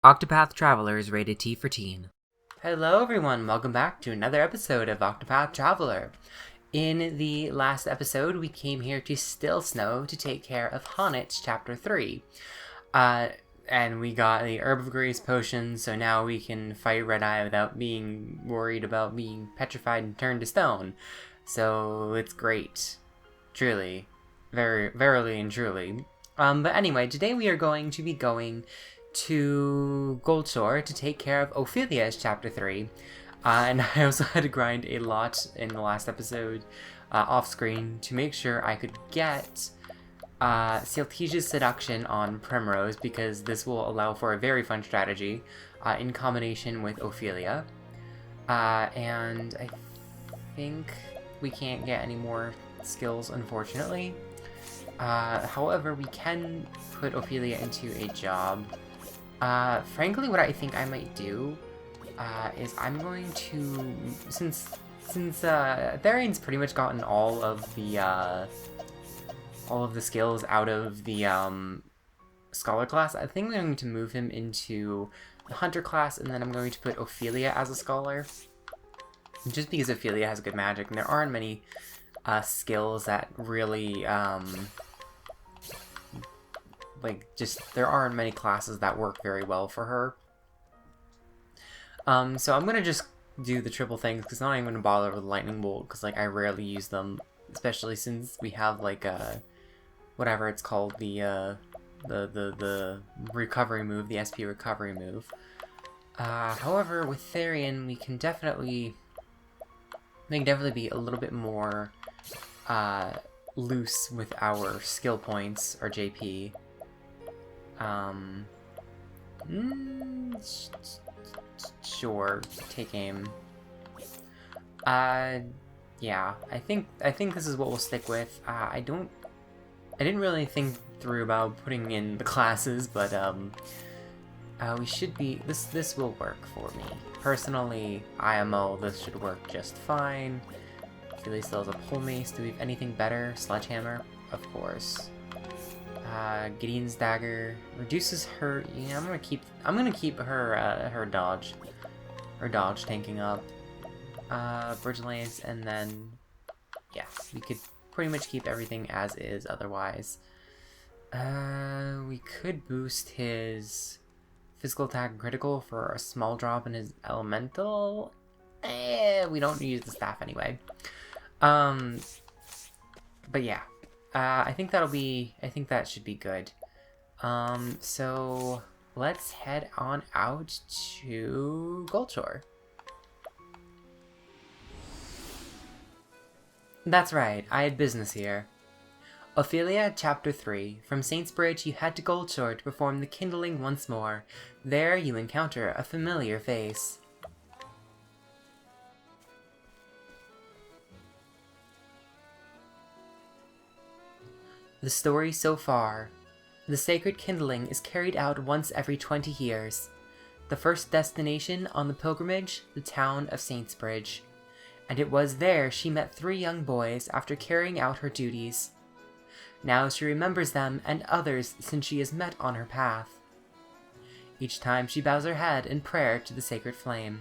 Octopath Traveler is rated T for teen. Hello everyone, welcome back to another episode of Octopath Traveler. In the last episode, we came here to Still Snow to take care of Honit's Chapter 3. And we got the Herb of Grace potion, so now we can fight Red Eye without being worried about being petrified and turned to stone. So it's great. Truly. Verily and truly. But anyway, today we are going to be going to Goldshore to take care of Ophilia's Chapter 3. And I also had to grind a lot in the last episode off-screen to make sure I could get Siltesia's Seduction on Primrose, because this will allow for a very fun strategy in combination with Ophilia. And I think we can't get any more skills, unfortunately. However, we can put Ophilia into a job. Frankly, what I think I might do is I'm going to, since Therian's pretty much gotten all of the skills out of the Scholar class, I think I'm going to move him into the Hunter class, and then I'm going to put Ophilia as a Scholar. Just because Ophilia has good magic, and there aren't many skills that really, there aren't many classes that work very well for her. So I'm gonna just do the triple things, because I'm not even gonna bother with Lightning Bolt, because, I rarely use them, especially since we have, whatever it's called, the recovery move, the SP recovery move. However, with Therian, we can definitely be a little bit more, loose with our skill points, or JP. Sure, take aim. Yeah, I think this is what we'll stick with. I didn't really think through about putting in the classes, but, we should be, this will work for me. Personally, IMO, this should work just fine. Ophilia still has a pole mace. Do we have anything better? Sledgehammer? Of course. Gideon's dagger reduces her. Yeah, I'm gonna keep her her dodge tanking up. Bridge lance, and then yeah, we could pretty much keep everything as is. Otherwise, we could boost his physical attack and critical for a small drop in his elemental. We don't use the staff anyway. But yeah. I think that should be good. So let's head on out to Goldshore. That's right, I had business here. Ophilia, Chapter 3. From Saintsbridge, you head to Goldshore to perform the Kindling once more. There you encounter a familiar face. The story so far. The sacred kindling is carried out once every 20 years. The first destination on the pilgrimage, the town of Saintsbridge. And it was there she met 3 young boys after carrying out her duties. Now she remembers them and others since she has met on her path. Each time she bows her head in prayer to the sacred flame.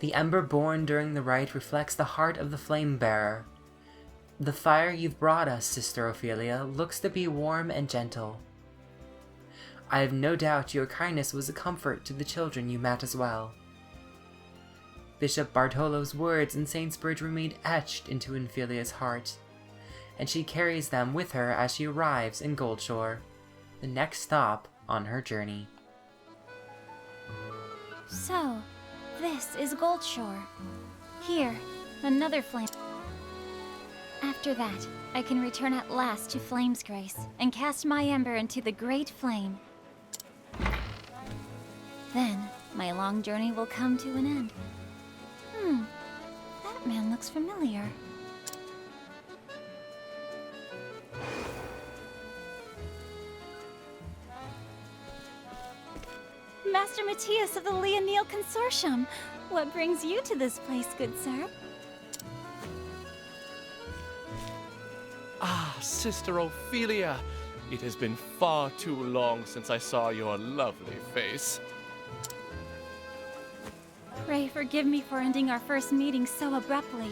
The ember born during the rite reflects the heart of the flame-bearer. The fire you've brought us, Sister Ophilia, looks to be warm and gentle. I have no doubt your kindness was a comfort to the children you met as well. Bishop Bartolo's words in Saintsbridge remained etched into Ophilia's heart, and she carries them with her as she arrives in Goldshore, the next stop on her journey. So, this is Goldshore. Here, another flame. After that, I can return at last to Flame's Grace and cast my ember into the great flame. Then, my long journey will come to an end. That man looks familiar. Master Matthias of the Leonil Consortium! What brings you to this place, good sir? Ah, Sister Ophilia! It has been far too long since I saw your lovely face. Pray forgive me for ending our first meeting so abruptly.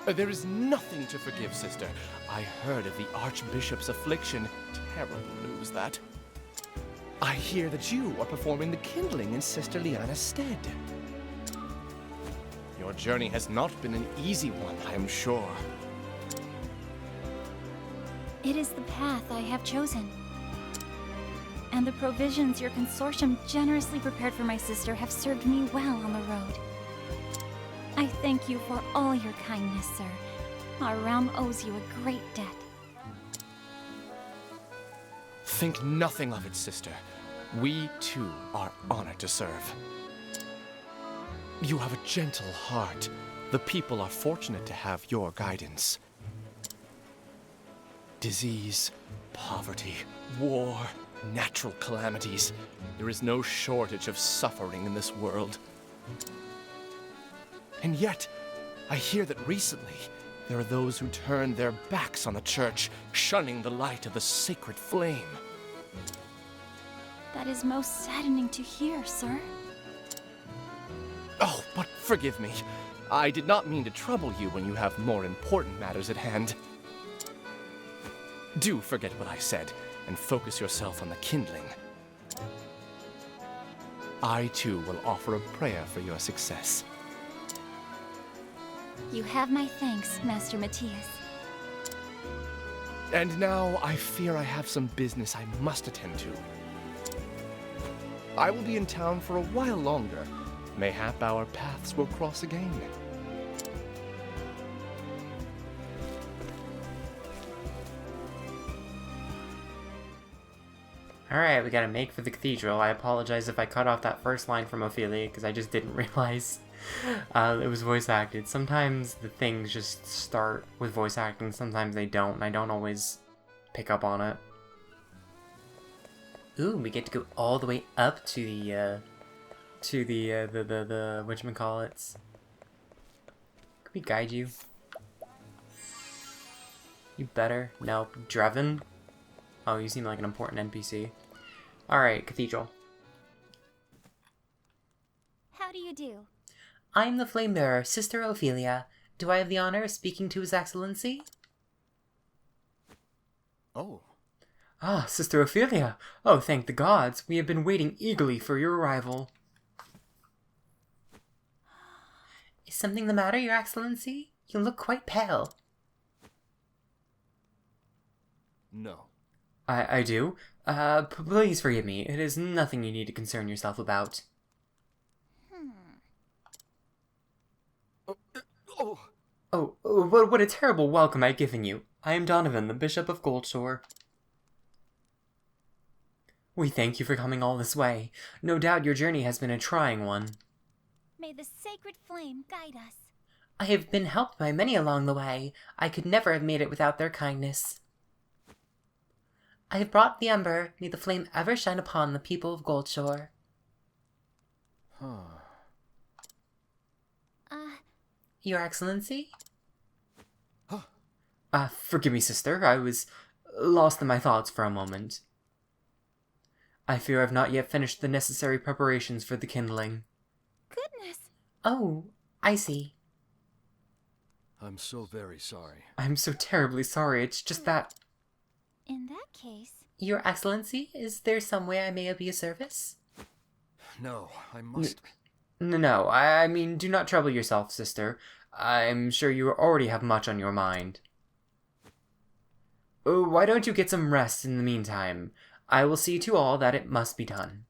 There is nothing to forgive, sister. I heard of the Archbishop's affliction. Terrible news, that. I hear that you are performing the Kindling in Sister Liana's stead. Your journey has not been an easy one, I am sure. It is the path I have chosen. And the provisions your consortium generously prepared for my sister have served me well on the road. I thank you for all your kindness, sir. Our realm owes you a great debt. Think nothing of it, sister. We, too, are honored to serve. You have a gentle heart. The people are fortunate to have your guidance. Disease, poverty, war, natural calamities. There is no shortage of suffering in this world. And yet, I hear that recently, there are those who turn their backs on the church, shunning the light of the sacred flame. That is most saddening to hear, sir. Oh, but forgive me. I did not mean to trouble you when you have more important matters at hand. Do forget what I said, and focus yourself on the Kindling. I, too, will offer a prayer for your success. You have my thanks, Master Matthias. And now, I fear I have some business I must attend to. I will be in town for a while longer. Mayhap our paths will cross again. Alright, we gotta make for the cathedral. I apologize if I cut off that first line from Ophilia, because I just didn't realize it was voice acted. Sometimes the things just start with voice acting, sometimes they don't, and I don't always pick up on it. Ooh, we get to go all the way up to the whatchamacallits. Could we guide you? You better. Nope. Drevin? Oh, you seem like an important NPC. Alright, Cathedral. How do you do? I'm the Flamebearer, Sister Ophilia. Do I have the honor of speaking to His Excellency? Oh. Ah, Sister Ophilia! Oh, thank the gods! We have been waiting eagerly for your arrival. Is something the matter, Your Excellency? You look quite pale. No. I do? Please forgive me. It is nothing you need to concern yourself about. Oh, what a terrible welcome I've given you. I am Donovan, the Bishop of Goldshore. We thank you for coming all this way. No doubt your journey has been a trying one. May the sacred flame guide us. I have been helped by many along the way. I could never have made it without their kindness. I have brought the ember. May the flame ever shine upon the people of Goldshore. Your Excellency? Forgive me, sister. I was lost in my thoughts for a moment. I fear I've not yet finished the necessary preparations for the kindling. Goodness! Oh, I see. I'm so very sorry. I'm so terribly sorry. It's just that... In that case... Your Excellency, is there some way I may be of service? No, I must... No, I mean, do not trouble yourself, sister. I'm sure you already have much on your mind. Oh, why don't you get some rest in the meantime? I will see to all that it must be done.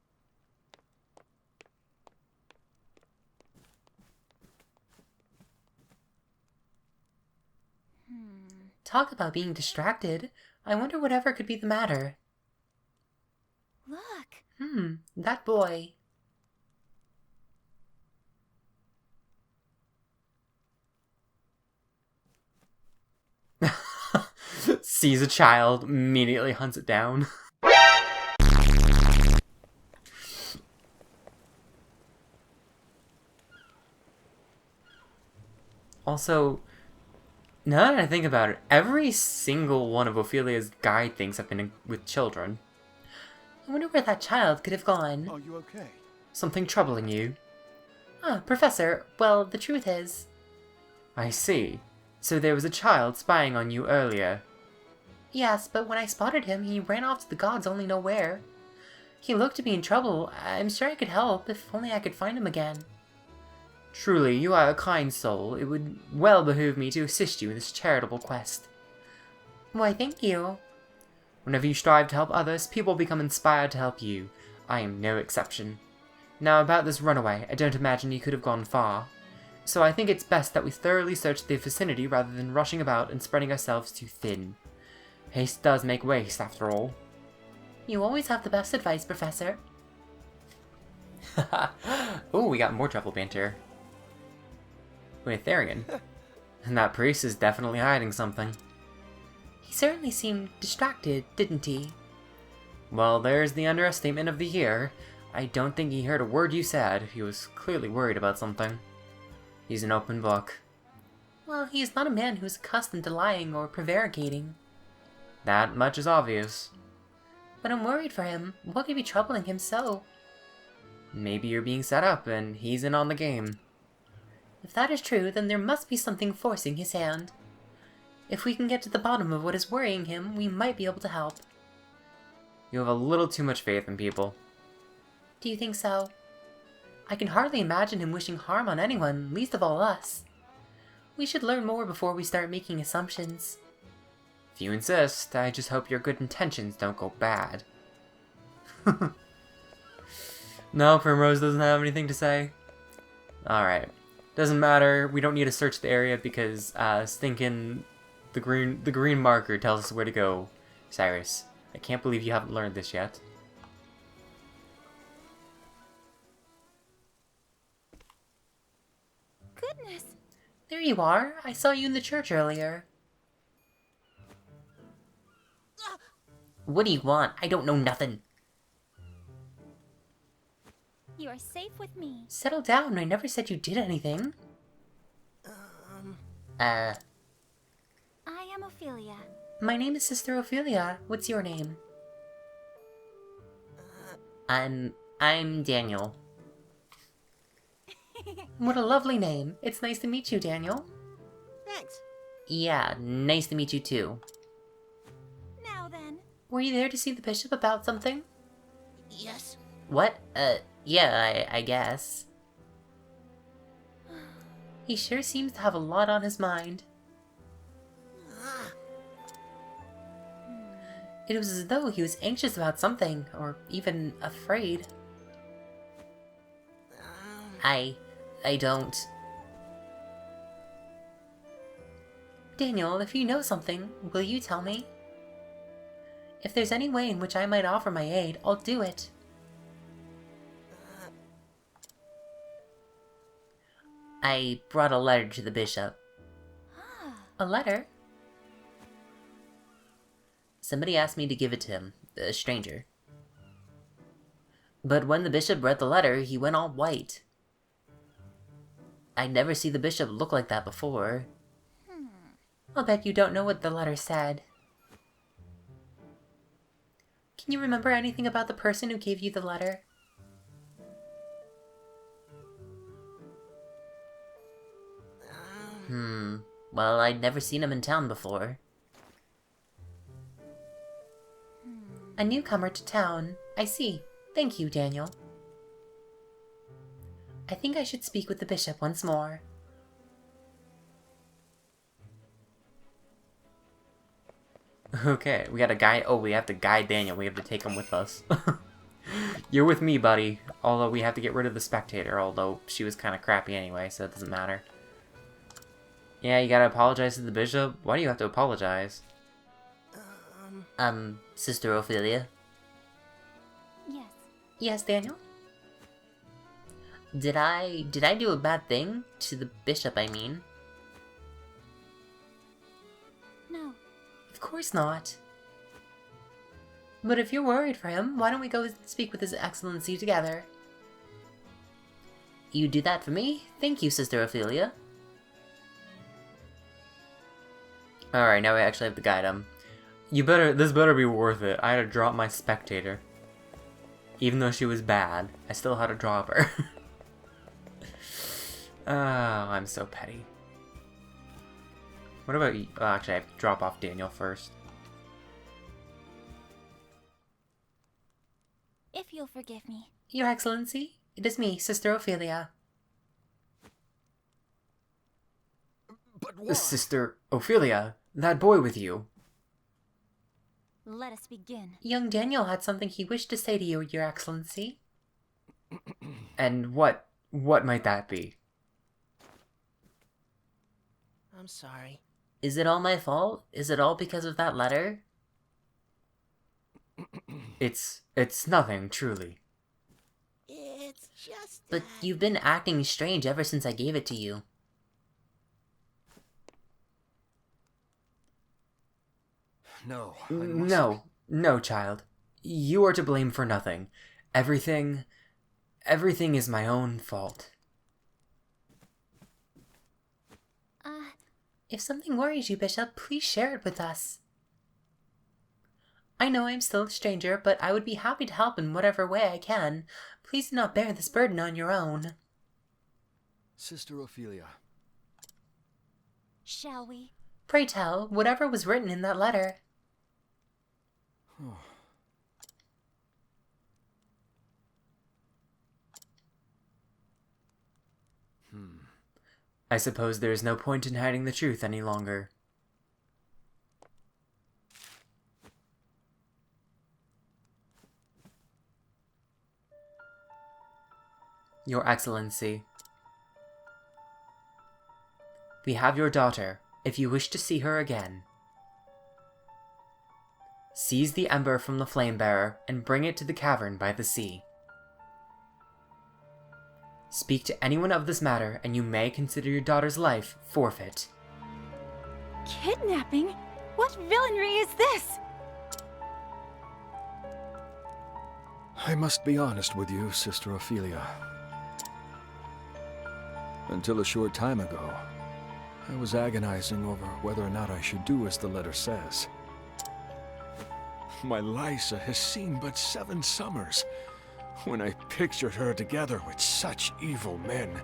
Talk about being distracted. I wonder whatever could be the matter. Look! That boy. Sees a child, immediately hunts it down. Also, Now that I think about it, every single one of Ophelia's guide things have been with children. I wonder where that child could have gone. Are you okay? Something troubling you? Ah, Professor, well, the truth is... I see. So there was a child spying on you earlier. Yes, but when I spotted him, he ran off to the gods only know where. He looked to be in trouble. I'm sure I could help, if only I could find him again. Truly, you are a kind soul. It would well behoove me to assist you in this charitable quest. Why, thank you. Whenever you strive to help others, people become inspired to help you. I am no exception. Now, about this runaway, I don't imagine he could have gone far. So I think it's best that we thoroughly search the vicinity rather than rushing about and spreading ourselves too thin. Haste does make waste, after all. You always have the best advice, Professor. Ooh, we got more truffle banter. Wait, Therian. And that priest is definitely hiding something. He certainly seemed distracted, didn't he? Well, there's the understatement of the year. I don't think he heard a word you said. He was clearly worried about something. He's an open book. Well, he is not a man who is accustomed to lying or prevaricating. That much is obvious. But I'm worried for him. What could be troubling him so? Maybe you're being set up and he's in on the game. If that is true, then there must be something forcing his hand. If we can get to the bottom of what is worrying him, we might be able to help. You have a little too much faith in people. Do you think so? I can hardly imagine him wishing harm on anyone, least of all us. We should learn more before we start making assumptions. If you insist, I just hope your good intentions don't go bad. No, Primrose doesn't have anything to say? Alright. Doesn't matter, we don't need to search the area because stinking the green marker tells us where to go. Cyrus, I can't believe you haven't learned this yet. Goodness! There you are. I saw you in the church earlier. What do you want? I don't know nothing. You are safe with me. Settle down. I never said you did anything. I am Ophilia. My name is Sister Ophilia. What's your name? I'm Daniel. What a lovely name. It's nice to meet you, Daniel. Thanks. Yeah, nice to meet you too. Now then. Were you there to see the bishop about something? Yes. What? Yeah, I guess. He sure seems to have a lot on his mind. It was as though he was anxious about something, or even afraid. I don't... Daniel, if you know something, will you tell me? If there's any way in which I might offer my aid, I'll do it. I brought a letter to the bishop. A letter? Somebody asked me to give it to him, a stranger. But when the bishop read the letter, he went all white. I'd never see the bishop look like that before. I'll bet you don't know what the letter said. Can you remember anything about the person who gave you the letter? Well, I'd never seen him in town before. A newcomer to town. I see. Thank you, Daniel. I think I should speak with the bishop once more. Okay, we got a guy. Oh, we have to guide Daniel. We have to take him with us. You're with me, buddy. Although we have to get rid of the spectator, although she was kind of crappy anyway, so it doesn't matter. Yeah, you gotta apologize to the bishop? Why do you have to apologize? Sister Ophilia? Yes. Yes, Daniel? Did I do a bad thing? To the bishop, I mean. No. Of course not. But if you're worried for him, why don't we go speak with His Excellency together? You do that for me? Thank you, Sister Ophilia. Alright, now we actually have to guide him. This better be worth it. I had to drop my spectator. Even though she was bad, I still had to drop her. Oh, I'm so petty. What about you? Oh, actually, I have to drop off Daniel first. If you'll forgive me. Your Excellency, it is me, Sister Ophilia. But why? Sister Ophilia, that boy with you. Let us begin. Young Daniel had something he wished to say to you, Your Excellency. And what might that be? I'm sorry. Is it all my fault? Is it all because of that letter? It's nothing, truly. It's just But that... you've been acting strange ever since I gave it to you. No, I must... No, child. You are to blame for nothing. Everything is my own fault. If something worries you, Bishop, please share it with us. I know I'm still a stranger, but I would be happy to help in whatever way I can. Please do not bear this burden on your own. Sister Ophilia, Shall we? Pray tell, whatever was written in that letter. I suppose there is no point in hiding the truth any longer. Your Excellency, we have your daughter, if you wish to see her again. Seize the ember from the flame bearer and bring it to the cavern by the sea. Speak to anyone of this matter, and you may consider your daughter's life forfeit. Kidnapping? What villainy is this? I must be honest with you, Sister Ophilia. Until a short time ago, I was agonizing over whether or not I should do as the letter says. My Lysa has seen but 7 summers. When I pictured her together with such evil men,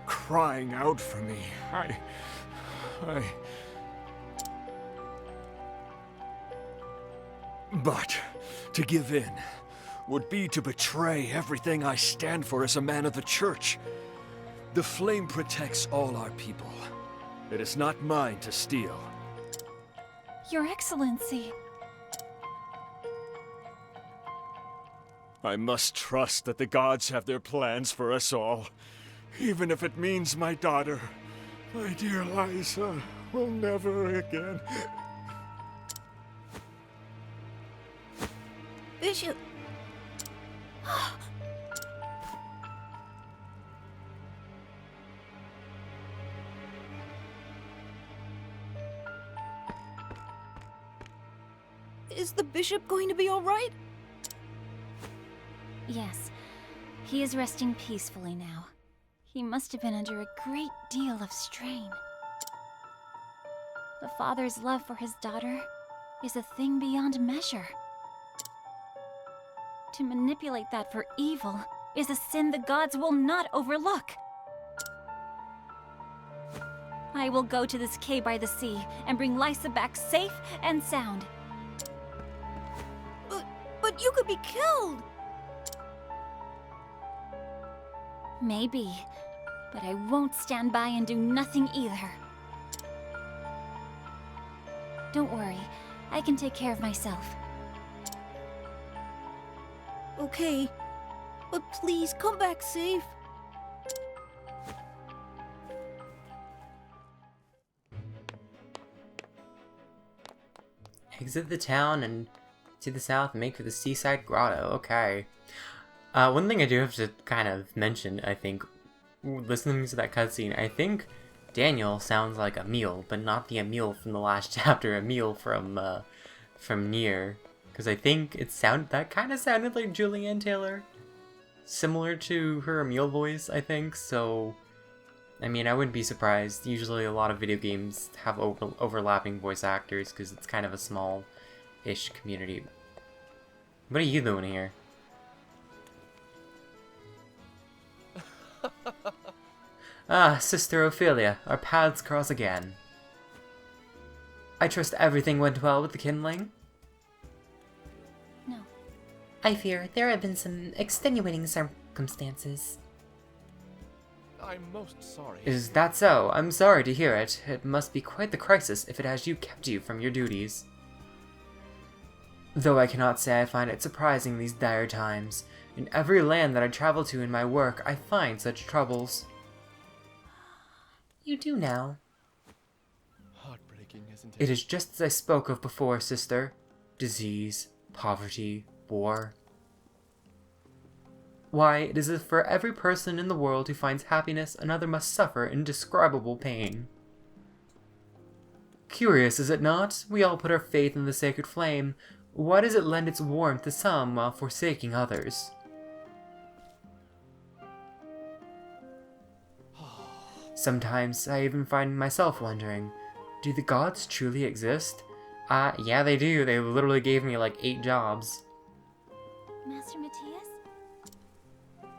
crying out for me, But to give in would be to betray everything I stand for as a man of the Church. The flame protects all our people. It is not mine to steal. Your Excellency. I must trust that the gods have their plans for us all, even if it means my daughter, my dear Lysa, will never again. Bishop... Is the bishop going to be all right? Yes, he is resting peacefully now. He must have been under a great deal of strain. The father's love for his daughter is a thing beyond measure. To manipulate that for evil is a sin the gods will not overlook. I will go to this cave by the sea and bring Lysa back safe and sound. But you could be killed! Maybe, but I won't stand by and do nothing either. Don't worry, I can take care of myself. Okay, but please come back safe. Exit the town and to the south and make for the seaside grotto. Okay. One thing I do have to kind of mention, I think, listening to that cutscene, I think Daniel sounds like Emil, but not the Emil from the last chapter, Emil from Nier. Because I think that kind of sounded like Julianne Taylor. Similar to her Emil voice, I think, so I mean, I wouldn't be surprised. Usually a lot of video games have overlapping voice actors because it's kind of a small-ish community. What are you doing here? Ah, Sister Ophilia, our paths cross again. I trust everything went well with the Kindling? No. I fear there have been some extenuating circumstances. I'm most sorry. Is that so? I'm sorry to hear it. It must be quite the crisis if it has kept you from your duties. Though I cannot say I find it surprising these dire times. In every land that I travel to in my work, I find such troubles. You do now. Heartbreaking, isn't it? It is just as I spoke of before, sister. Disease, poverty, war. Why, it is as if for every person in the world who finds happiness, another must suffer indescribable pain. Curious, is it not? We all put our faith in the sacred flame. Why does it lend its warmth to some while forsaking others? Sometimes I even find myself wondering, do the gods truly exist? Yeah they do. They literally gave me like 8 jobs. Master Matthias?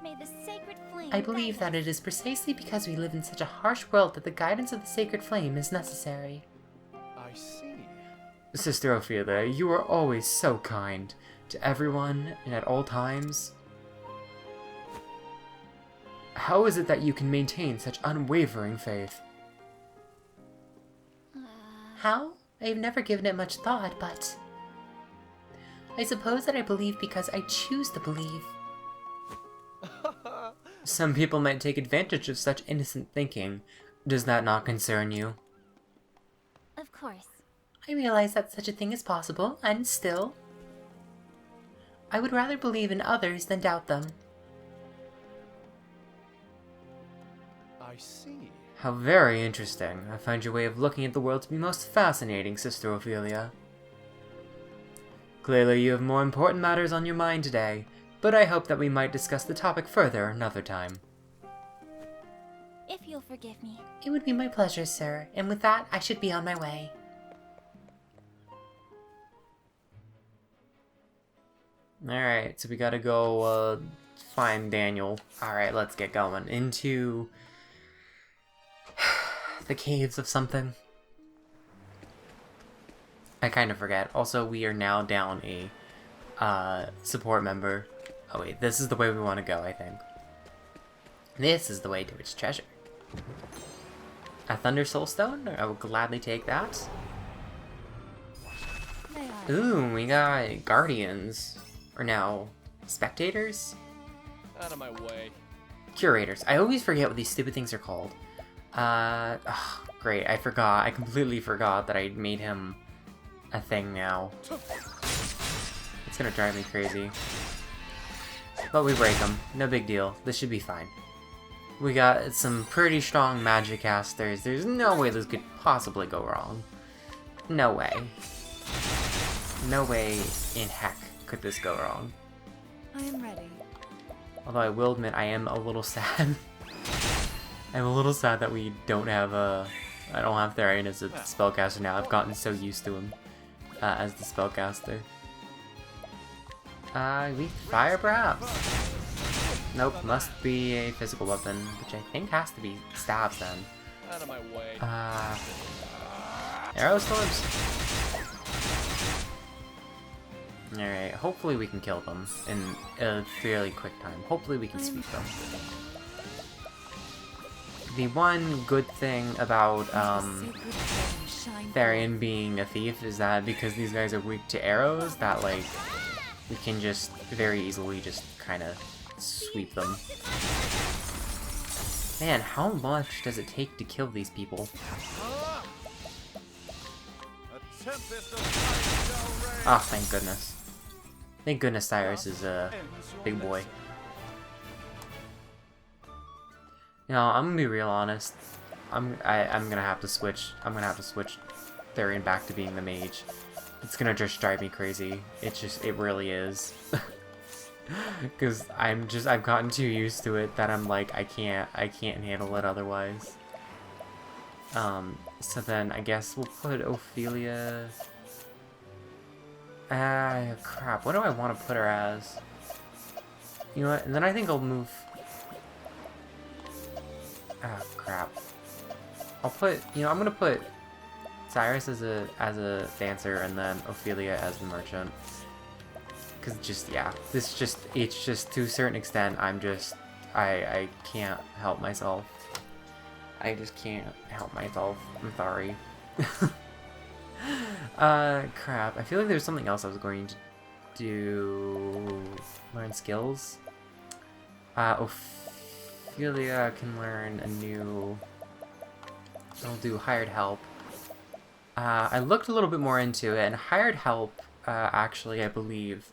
May the sacred flame I believe that it is precisely because we live in such a harsh world that the guidance of the sacred flame is necessary. I see. Sister Ophilia, you are always so kind to everyone and at all times. How is it that you can maintain such unwavering faith? How? I have never given it much thought, but I suppose that I believe because I choose to believe. Some people might take advantage of such innocent thinking. Does that not concern you? Of course. I realize that such a thing is possible, and still, I would rather believe in others than doubt them. I see. How very interesting. I find your way of looking at the world to be most fascinating, Sister Ophilia. Clearly you have more important matters on your mind today, but I hope that we might discuss the topic further another time. If you'll forgive me. It would be my pleasure, sir, and with that, I should be on my way. Alright, so we gotta go, find Daniel. Alright, let's get going. Into the caves of something. I kind of forget. Also, we are now down a support member. Oh wait, this is the way we want to go, I think. This is the way to its treasure. A Thunder Soul Stone? I will gladly take that. Ooh, we got Guardians. Or now, Spectators? Out of my way. Curators. I always forget what these stupid things are called. Great, I forgot. I completely forgot that I made him a thing now. It's gonna drive me crazy. But we break him. No big deal. This should be fine. We got some pretty strong magic casters. There's no way this could possibly go wrong. No way. No way in heck could this go wrong. I am ready. Although I will admit I am a little sad. I'm a little sad that we don't have I don't have Therian as a spellcaster now. I've gotten so used to him as the spellcaster. Weak fire perhaps? Nope, must be a physical weapon, which I think has to be stabs then. Out of my way. Arrow storms? Alright, hopefully we can kill them in a fairly quick time. Hopefully we can sweep them. The one good thing about Therian being a thief is that because these guys are weak to arrows, that like we can just very easily just kind of sweep them. Man, how much does it take to kill these people? Oh, thank goodness. Thank goodness Cyrus is a big boy. You know, I'm gonna be real honest. I'm gonna have to switch. I'm gonna have to switch Therian back to being the mage. It's gonna just drive me crazy. It really is. Because I've gotten too used to it that I'm like, I can't handle it otherwise. So then I guess we'll put Ophilia... crap, what do I want to put her as? You know what, and then I think I'll move... Ah, crap. I'll put, I'm gonna put Cyrus as a dancer and then Ophilia as the merchant. Cause it's just to a certain extent, I can't help myself. I just can't help myself. I'm sorry. Crap. I feel like there's something else I was going to do. Learn skills. Ophilia can learn a new... I'll do hired help. I looked a little bit more into it, and hired help, actually, I believe,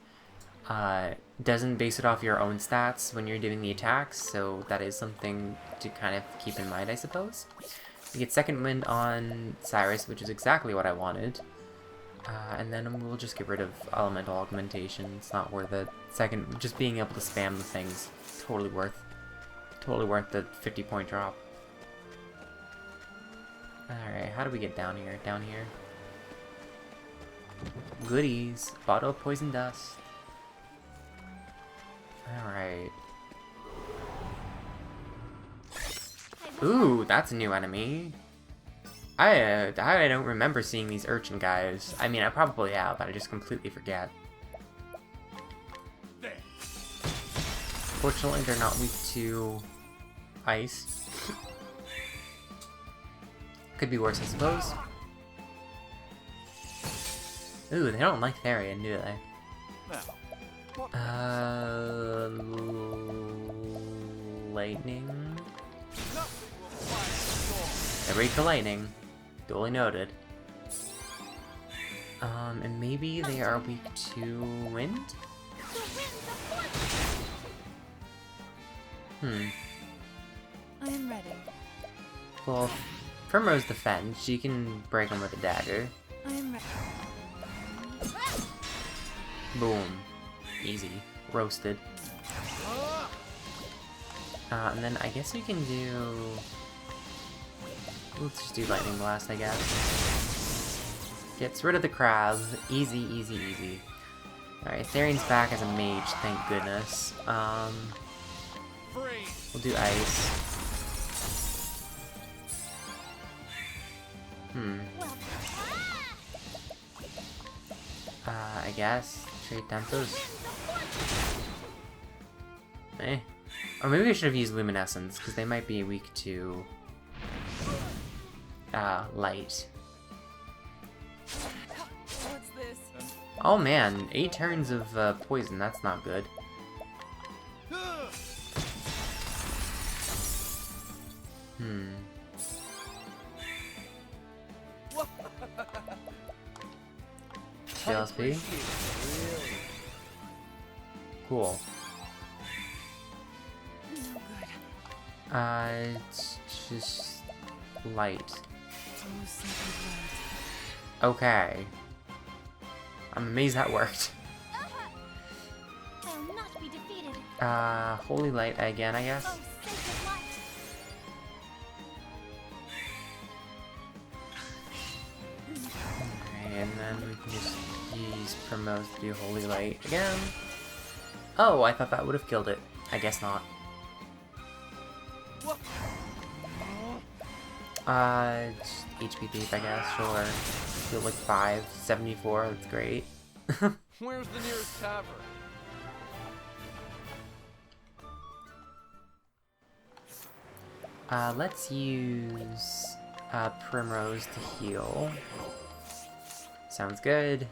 doesn't base it off your own stats when you're doing the attacks, so that is something to kind of keep in mind, I suppose. We get second wind on Cyrus, which is exactly what I wanted. And then we'll just get rid of elemental augmentation. It's not worth it. Just being able to spam the things, totally worth the 50-point drop. Alright, how do we get down here? Down here. Goodies. Bottle of poison dust. Alright. Ooh, that's a new enemy. I don't remember seeing these urchin guys. I mean, I probably have, but I just completely forget. Fortunately, they're not weak to ice. Could be worse, I suppose. Ooh, they don't like Therian, do they? Lightning? They're weak to lightning. Duly noted. And maybe they are weak to wind? I am ready. Well, Primrose defends. She can break them with a dagger. I am ready. Boom. Easy. Roasted. And then I guess we can do... Let's just do Lightning Blast, I guess. Gets rid of the crab. Easy, easy, easy. Alright, Therian's back as a mage, thank goodness. We'll do Ice. I guess. Trade Tempos. Eh. Or maybe I should have used Luminescence, because they might be weak to... light. What's this? Oh man, 8 turns of poison, that's not good. CLSP? Cool. It's just light. Okay. I'm amazed that worked. I'll not be defeated. Holy light again, I guess. Oh, sacred light. Okay, and then we can just use Primrose to do holy light again. Oh, I thought that would have killed it. I guess not. Just HP thief, I guess, sure. Feel like 574, that's great. Where's the nearest tavern? Let's use Primrose to heal. Sounds good.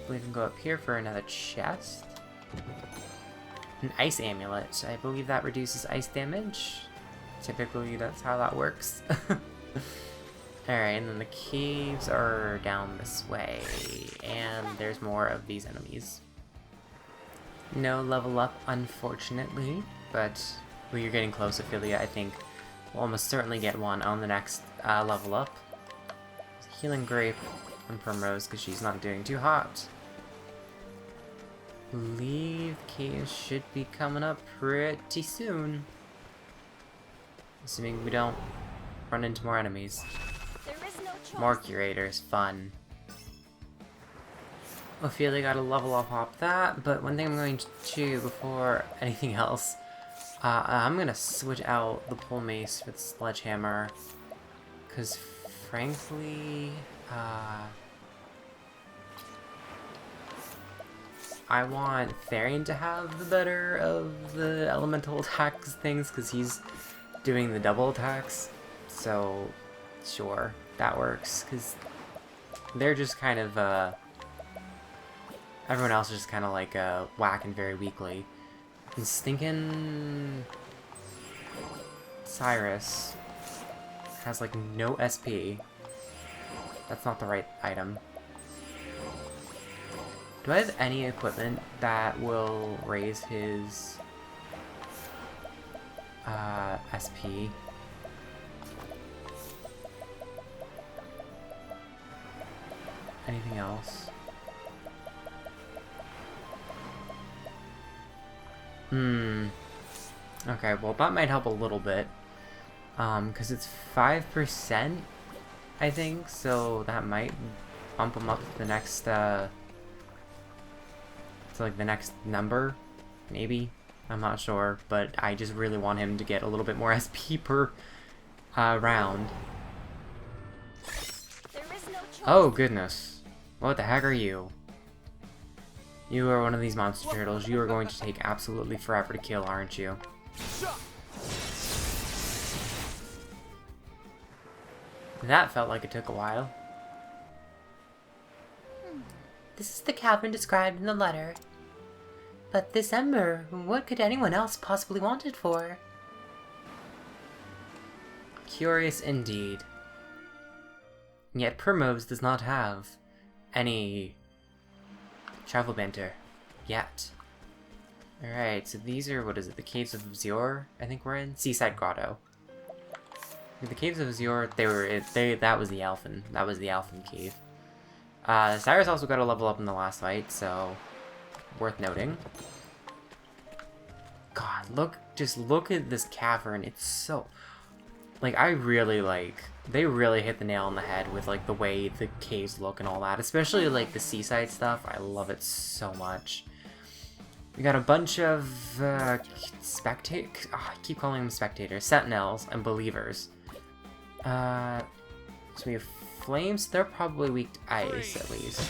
We can go up here for another chest. An ice amulet. I believe that reduces ice damage. Typically, that's how that works. Alright, and then the caves are down this way. And there's more of these enemies. No level up, unfortunately. But when you're getting close, Ophilia, I think we'll almost certainly get one on the next level up. Healing Grape on Primrose, because she's not doing too hot. believe caves should be coming up pretty soon. Assuming we don't run into more enemies. There is no choice. More curators, fun. Ophilia got a level up off that, but one thing I'm going to do before anything else, I'm gonna switch out the pole mace for the sledgehammer, because frankly, I want Therian to have the better of the elemental attacks things, because he's doing the double attacks, so sure, that works, because they're just kind of, everyone else is just kind of like, whacking very weakly. And stinking Cyrus has like no SP. That's not the right item. Do I have any equipment that will raise his SP? Anything else? Okay, well that might help a little bit. Because it's 5%, I think, so that might bump him up to the next, to like the next number, maybe? I'm not sure, but I just really want him to get a little bit more SP per round. There is no choice. Oh goodness. What the heck are you? You are one of these monster turtles. You are going to take absolutely forever to kill, aren't you? That felt like it took a while. This is the cavern described in the letter. But this ember, what could anyone else possibly want it for? Curious indeed. Yet Primrose does not have any travel banter yet. Alright, so these are, what is it, the Caves of Zior, I think we're in? Seaside Grotto. The Caves of Zior, that was the Elfin cave. Cyrus also got a level up in the last fight, so worth noting. God, just look at this cavern. It's so, like, they really hit the nail on the head with, like, the way the caves look and all that. Especially, like, the seaside stuff. I love it so much. We got a bunch of, spectators. Oh, I keep calling them spectators. Sentinels and believers. So we have flames. They're probably weak to ice, at least.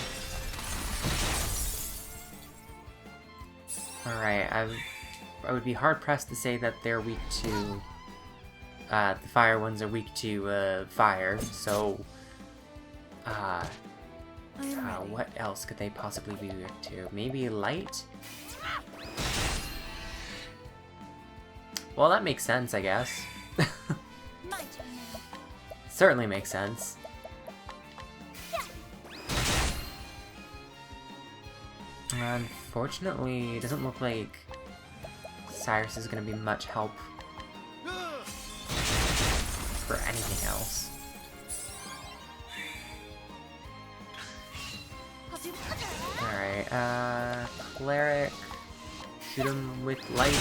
Alright, I would be hard-pressed to say that they're weak to... the fire ones are weak to, fire, so... what else could they possibly be weak to? Maybe light? Well, that makes sense, I guess. My turn now. Certainly makes sense. Unfortunately, it doesn't look like Cyrus is going to be much help for anything else. Alright, cleric, shoot him with light.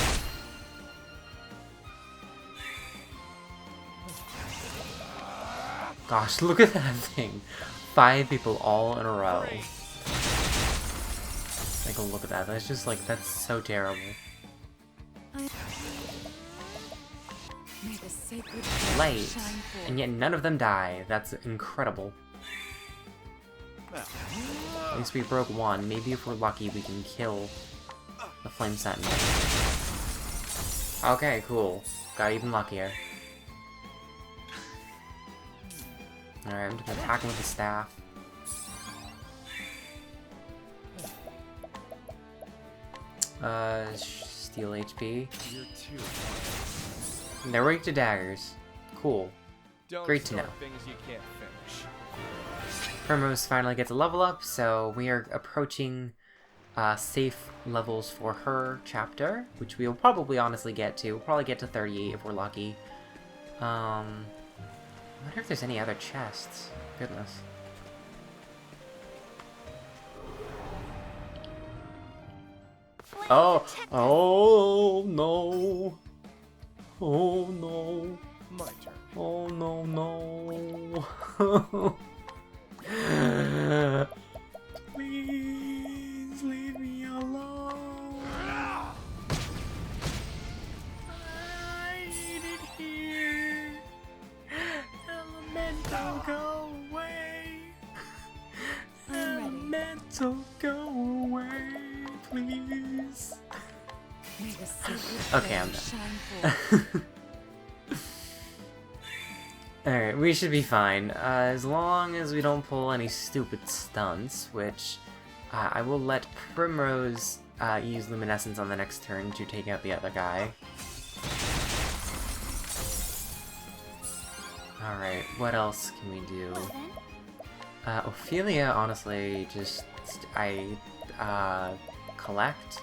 Gosh, look at that thing. 5 people all in a row. Take a look at that. That's just like, that's so terrible. Light, and yet none of them die. That's incredible. At least we broke one. Maybe if we're lucky, we can kill the Flame Sentinel. Okay, cool. Got even luckier. Alright, I'm gonna attack him with the staff. Steal HP. They're weak to daggers. Cool. Great to know. Primrose finally gets a level up, so we are approaching safe levels for her chapter, which we'll probably honestly get to. We'll probably get to 38 if we're lucky. I wonder if there's any other chests. Goodness. flame Oh, protect us. oh no. Oh no. My turn. Oh no, no. Please leave me alone. I need it here. Elemental, go away. I'm ready. Elemental, go away, please. May the sacred Okay, I'm flame done. shine forth. Alright, we should be fine. As long as we don't pull any stupid stunts, which I will let Primrose use Luminescence on the next turn to take out the other guy. Alright, what else can we do? Well then, Ophilia, honestly, just... collect?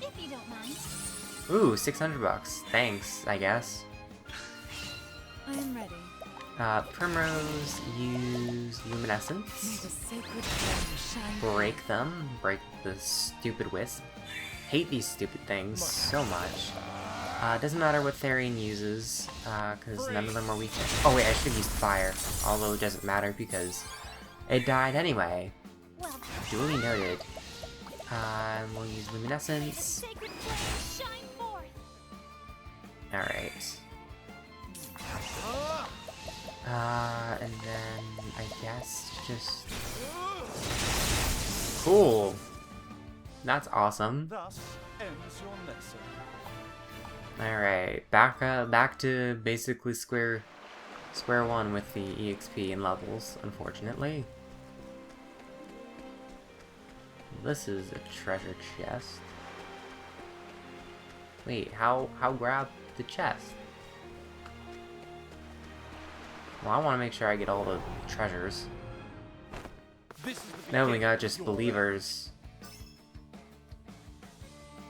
if you don't mind, Ooh, 600 bucks. Thanks, I guess. I am ready. Primrose, use May Luminescence. the sacred flame shine forth. Break them. Break the stupid wisp. Hate these stupid things so much. Doesn't matter what Therian uses, because none of them are weak. Oh wait, I should have used fire. Although it doesn't matter because it died anyway. Well, Duly noted. We'll use may the Luminescence. sacred flame shine forth. Alright. And then I guess just... Cool! That's awesome. Thus ends your lesson. Alright, back to basically square one with the EXP and levels, unfortunately. This is a treasure chest. Wait, how grab the chest? Well, I want to make sure I get all the treasures. This is the Then we beginning got of just your believers.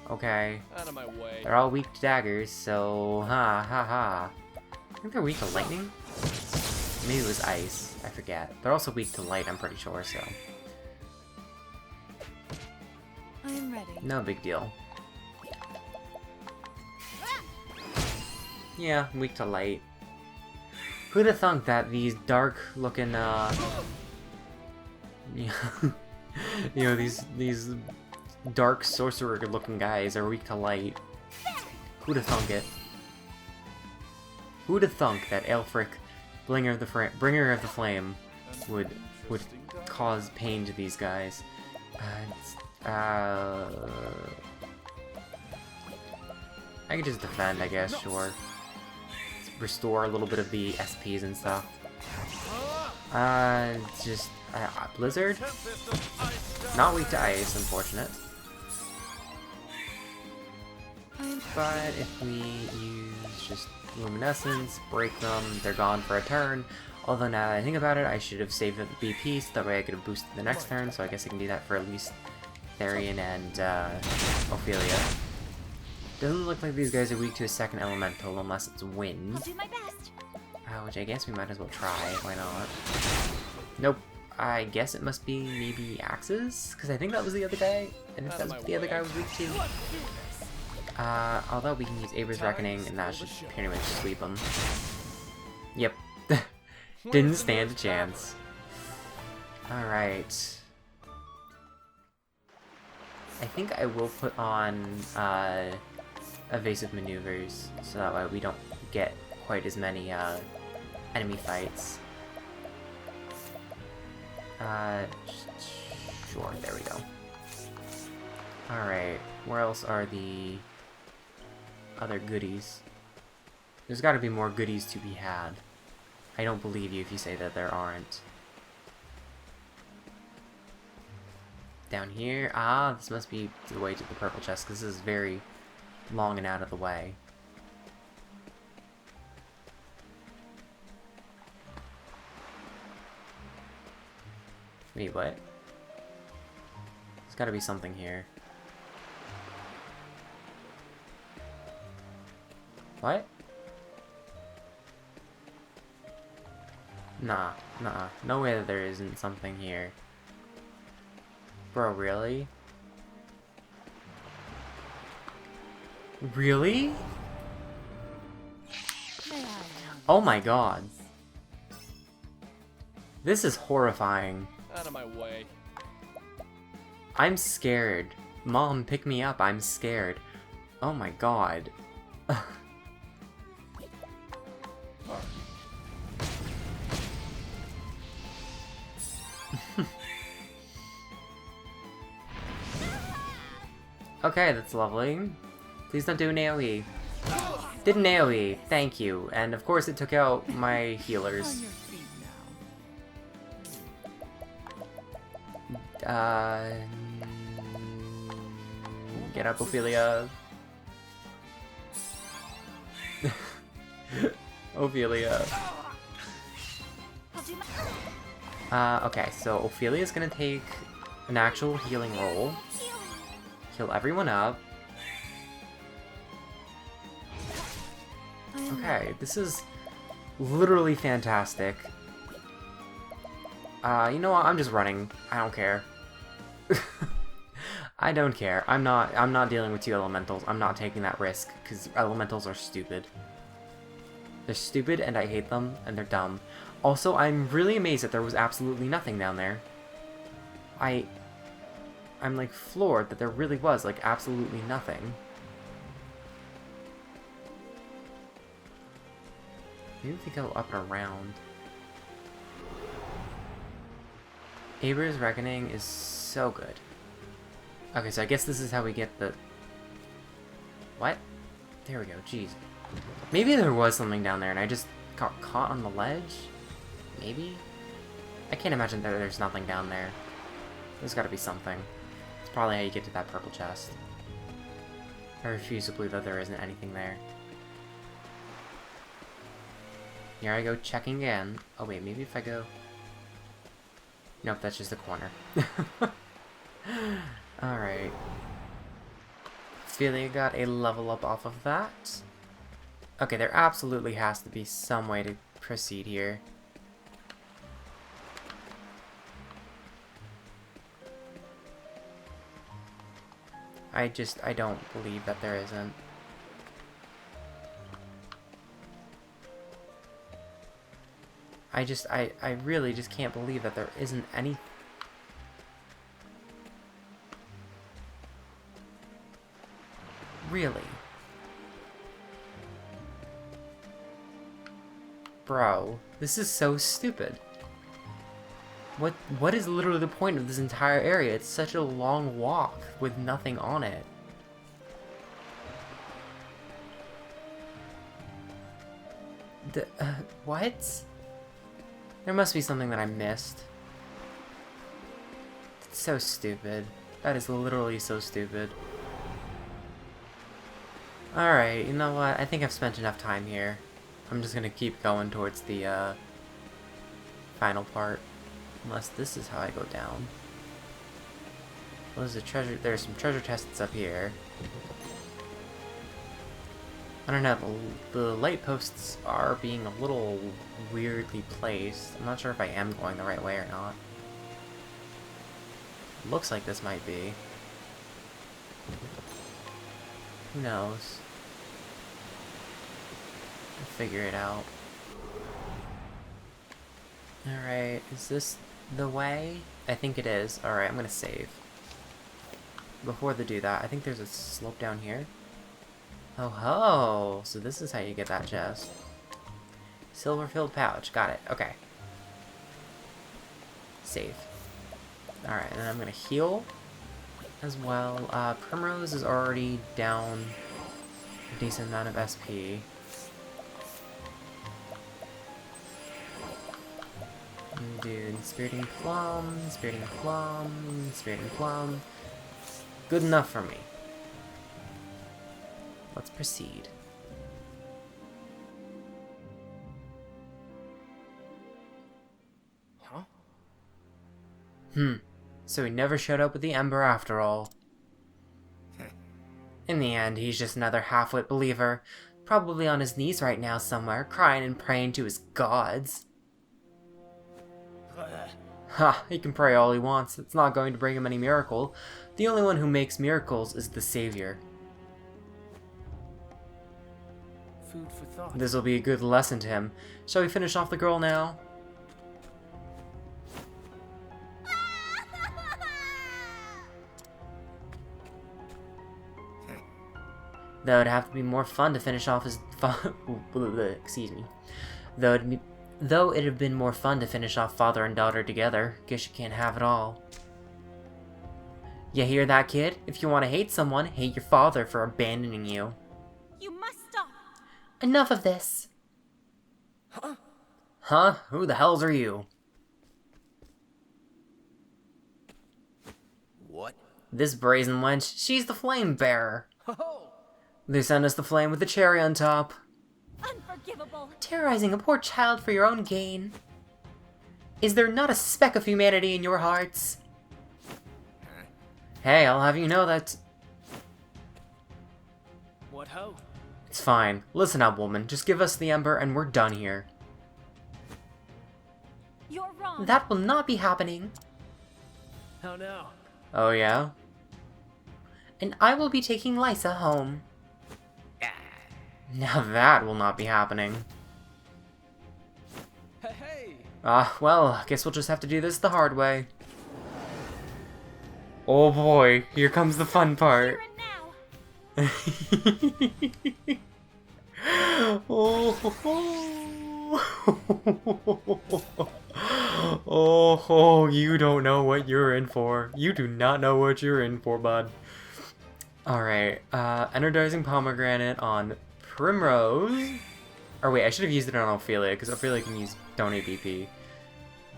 Okay. lesson. Out of my way. They're all weak to daggers, so ha ha ha. I think they're weak to lightning? Maybe it was ice. I forget. They're also weak to light, I'm pretty sure, so. I am ready. No big deal. Yeah, weak to light. Who'd have thunk that these dark looking you know, these dark sorcerer looking guys are weak to light. Who'd have thunk it? Who'd have thunk that Aelfric, bringer of the flame, would cause pain to these guys? I could just defend, I guess, sure. Restore a little bit of the SPs and stuff. Just Blizzard? Not weak to ice, unfortunate. But if we use just Luminescence, break them, they're gone for a turn. Although now that I think about it, I should have saved the BP so that way I could have boosted the next turn, so I guess I can do that for at least Therian and Ophilia. Doesn't look like these guys are weak to a second elemental unless it's wind. I'll do my best. Which I guess we might as well try, why not? Nope. I guess it must be maybe axes? Because I think that was the other guy, and if that was the other guy was weak to. Although we can use Abra's Reckoning, and that should pretty much sweep him. Yep. Didn't stand a chance. Alright. I think I will put on, evasive maneuvers, so that way we don't get quite as many, enemy fights. Sure, there we go. Alright, where else are the other goodies? There's gotta be more goodies to be had. I don't believe you if you say that there aren't. Down here? Ah, this must be the way to the purple chest, because this is very long and out of the way. Wait, what? There's gotta be something here. What? Nah, no way that there isn't something here. Bro, really? Really? Oh my god. This is horrifying. Out of my way. I'm scared. Mom, pick me up. I'm scared. Oh my god. Okay, that's lovely. Please don't do an AoE. Did an AoE, thank you. And of course it took out my healers. Get up, Ophilia. Ophilia. Okay, so Ophilia's gonna take an actual healing roll. Heal everyone up. Okay, this is literally fantastic. You know what? I'm just running. I don't care. I don't care. I'm not dealing with two elementals. I'm not taking that risk because elementals are stupid. They're stupid and I hate them and they're dumb. Also, I'm really amazed that there was absolutely nothing down there. I'm like floored that there really was like absolutely nothing. Maybe if we go up and around. Aber's Reckoning is so good. Okay, so I guess this is how we get the... What? There we go, jeez. Maybe there was something down there and I just got caught on the ledge? Maybe? I can't imagine that there's nothing down there. There's gotta be something. It's probably how you get to that purple chest. I refuse to believe that there isn't anything there. Here I go checking again. Oh wait, maybe if I go... Nope, that's just a corner. Alright. Ophilia got a level up off of that. Okay, there absolutely has to be some way to proceed here. I don't believe that there isn't. I really just can't believe that there isn't any... Really? Bro, this is so stupid. What is literally the point of this entire area? It's such a long walk with nothing on it. What? There must be something that I missed. It's so stupid. That is literally so stupid. Alright, you know what? I think I've spent enough time here. I'm just gonna keep going towards the final part. Unless this is how I go down. Well, there's a treasure. There's some treasure chests up here. I don't know. The light posts are being a little weirdly placed. I'm not sure if I am going the right way or not. Looks like this might be. Who knows? I'll figure it out. Alright, is this the way? I think it is. Alright, I'm gonna save. Before they do that, I think there's a slope down here. Oh ho! So this is how you get that chest. Silver-filled pouch. Got it. Okay. Save. Alright, and then I'm gonna heal as well. Primrose is already down a decent amount of SP. Dude, Spiriting Plum, Spiriting Plum, Spiriting Plum. Good enough for me. Let's proceed. Huh? So he never showed up with the Ember after all. In the end, he's just another half-wit believer, probably on his knees right now somewhere, crying and praying to his gods. Ha, he can pray all he wants. It's not going to bring him any miracle. The only one who makes miracles is the Savior. Food for thought. This will be a good lesson to him. Shall we finish off the girl now? Though it'd have to be more fun to finish off his excuse me. Though it'd have been more fun to finish off father and daughter together. Guess you can't have it all. You hear that, kid? If you want to hate someone, hate your father for abandoning you. You must stop! Enough of this! Huh? Huh? Who the hells are you? What? This brazen wench, she's the flame bearer. Ho-ho! They sent us the flame with the cherry on top. Unforgivable! Terrorizing a poor child for your own gain. Is there not a speck of humanity in your hearts? Hey, I'll have you know that... What ho? It's fine. Listen up, woman. Just give us the ember and we're done here. You're wrong! That will not be happening. How now? Oh, yeah? And I will be taking Lysa home. Now that will not be happening. Hey! Well, I guess we'll just have to do this the hard way. Oh boy, here comes the fun part. Here and now! Oh, you don't know what you're in for. You do not know what you're in for, bud. Alright, energizing pomegranate on Primrose. Or wait, I should have used it on Ophilia, because Ophilia can use donate BP.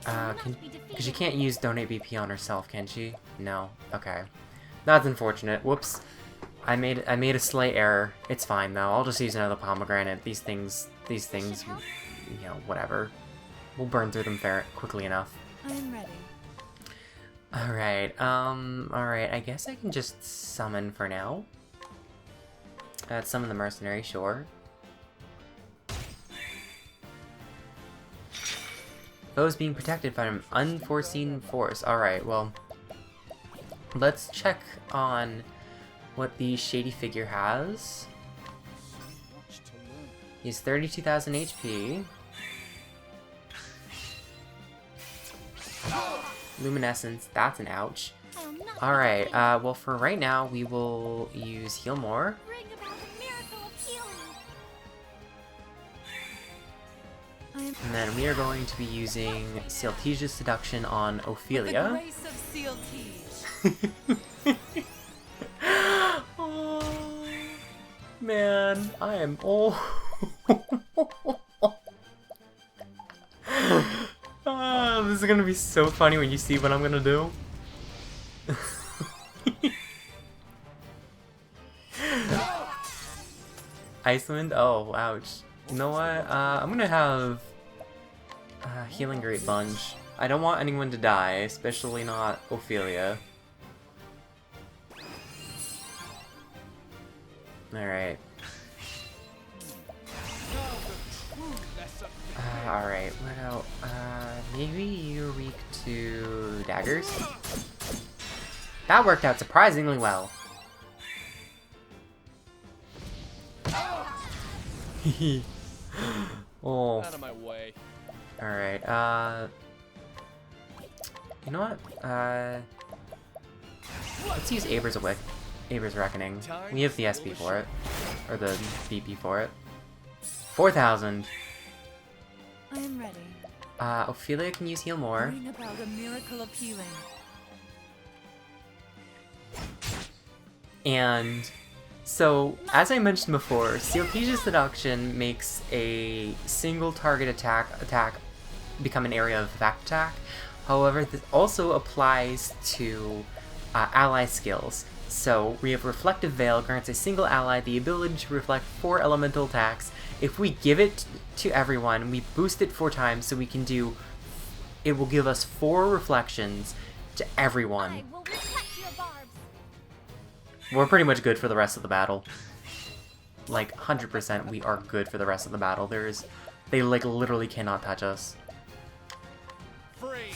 Because she can't use donate BP on herself, can she? No. Okay. That's unfortunate. Whoops. I made a slight error. It's fine though. I'll just use another pomegranate. These things, you know, whatever. We'll burn through them quickly enough. I'm ready. Alright, I guess I can just summon for now. Summon the mercenary, sure. Foes being protected by an unforeseen force. Alright, well, let's check on what the shady figure has. He's 32,000 HP. Luminescence, that's an ouch. Alright, well for right now, we will use Heal More. Bring about the miracle of healing! And then we are going to be using Sealtesia's Seduction on Ophilia. The grace of Sealtige. Oh, man, I am... Oh. This is gonna be so funny when you see what I'm gonna do. Icewind? Oh, ouch. You know what? I'm gonna have Healing Great Bunch. I don't want anyone to die, especially not Ophilia. Alright. Alright, what else? Maybe you're weak to daggers? That worked out surprisingly well. Oh. Out of my way. Alright, you know what? Let's use Aber's Reckoning. We have the SP for it. Or the BP for it. 4,000. I am ready. Ophilia can use Heal More. Bring about a miracle of healing. And so, as I mentioned before, Sealtesia's Seduction makes a single target attack become an area of effect attack. However, this also applies to ally skills. So, we have Reflective Veil grants a single ally the ability to reflect 4 elemental attacks. If we give it to everyone, we boost it 4 times, so we can do... It will give us 4 reflections to everyone. I will reflect your barbs! We're pretty much good for the rest of the battle. Like, 100% we are good for the rest of the battle. They, like, literally cannot touch us. Free.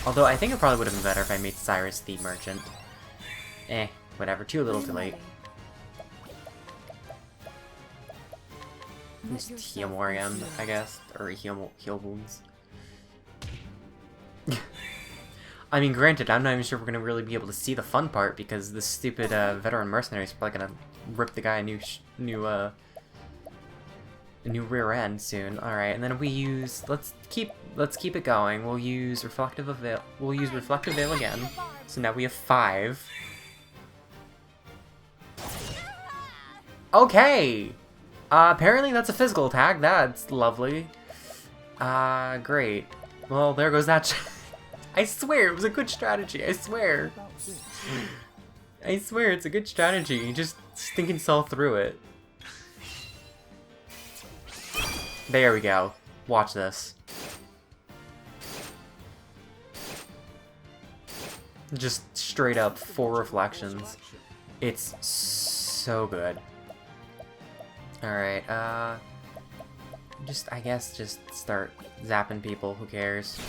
Although, I think it probably would have been better if I made Cyrus the Merchant. Whatever. Too little too late. Just heal more again, I guess. Or heal wounds. I mean, granted, I'm not even sure we're gonna really be able to see the fun part because this stupid veteran mercenary is probably gonna rip the guy a new rear end soon. All right, and then we use let's keep it going. We'll use reflective veil. We'll use reflective veil again. So now we have 5. Okay. Apparently that's a physical attack. That's lovely. Great. Well, there goes that. I swear it was a good strategy. I swear. I swear it's a good strategy. You just stinking saw through it. There we go. Watch this. Just straight up 4 reflections. It's so good. Alright, I guess just start zapping people. Who cares?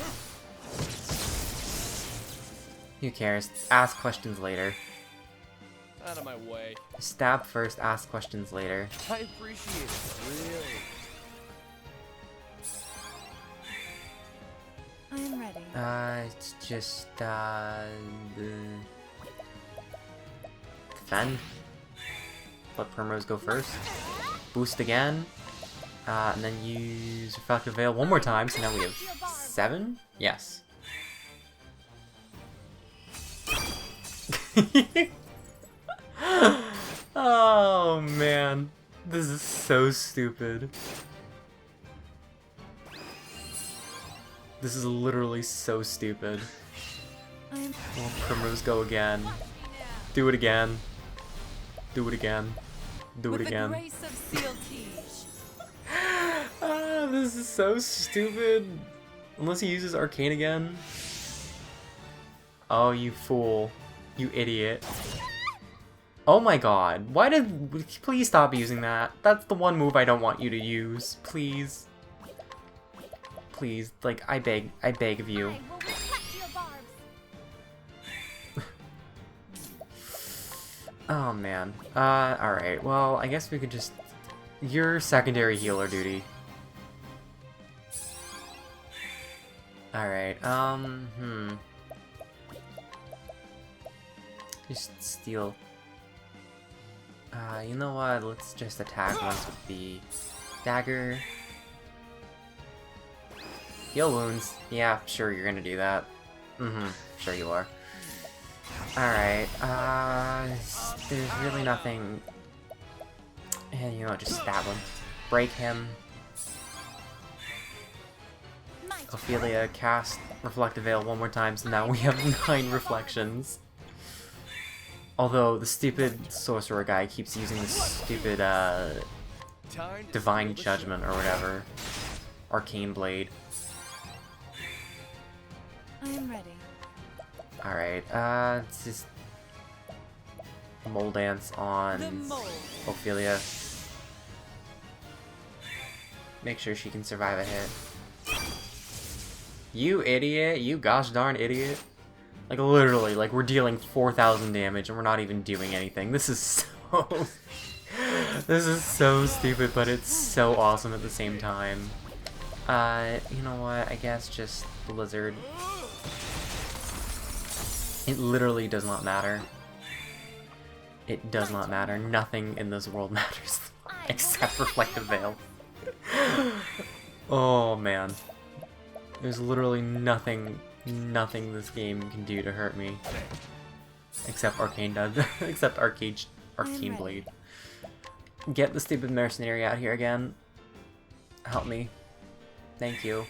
Who cares? Ask questions later. Out of my way. Stab first, ask questions later. I appreciate it, really. I am ready. It's just, defend. Let Primrose go first. Boost again. And then use Reflective Veil one more time, so now we have 7? Yes. Oh, man. This is so stupid. This is literally so stupid. Well, Primrose go again. Do it again. Do it again. Do it again. This is so stupid. Unless he uses Arcane again. Oh, you fool. You idiot. Oh my god. Why did... Please stop using that. That's the one move I don't want you to use. Please. Please. Like, I beg of you. Oh man. Alright. Well, I guess we could just... You're secondary healer duty. Alright, Just steal. You know what? Let's just attack once with the dagger. Heal wounds. Yeah, sure, you're gonna do that. Sure you are. Alright, there's really nothing. And you know, just stab him. Break him. Ophilia cast Reflective Veil one more time, so now we have 9 reflections. Although the stupid sorcerer guy keeps using this stupid Divine Judgment or whatever. Arcane Blade. I am ready. Alright, it's just Mole Dance on Ophilia. Make sure she can survive a hit. You idiot, you gosh darn idiot. Like literally, like we're dealing 4,000 damage and we're not even doing anything. This is so... This is so stupid, but it's so awesome at the same time. You know what, I guess just Blizzard. It literally does not matter. It does not matter. Nothing in this world matters. Except Reflective Veil. Oh man. There's literally nothing this game can do to hurt me. Except Arcane does. Except Arcane Blade. Get the stupid mercenary out here again. Help me. Thank you.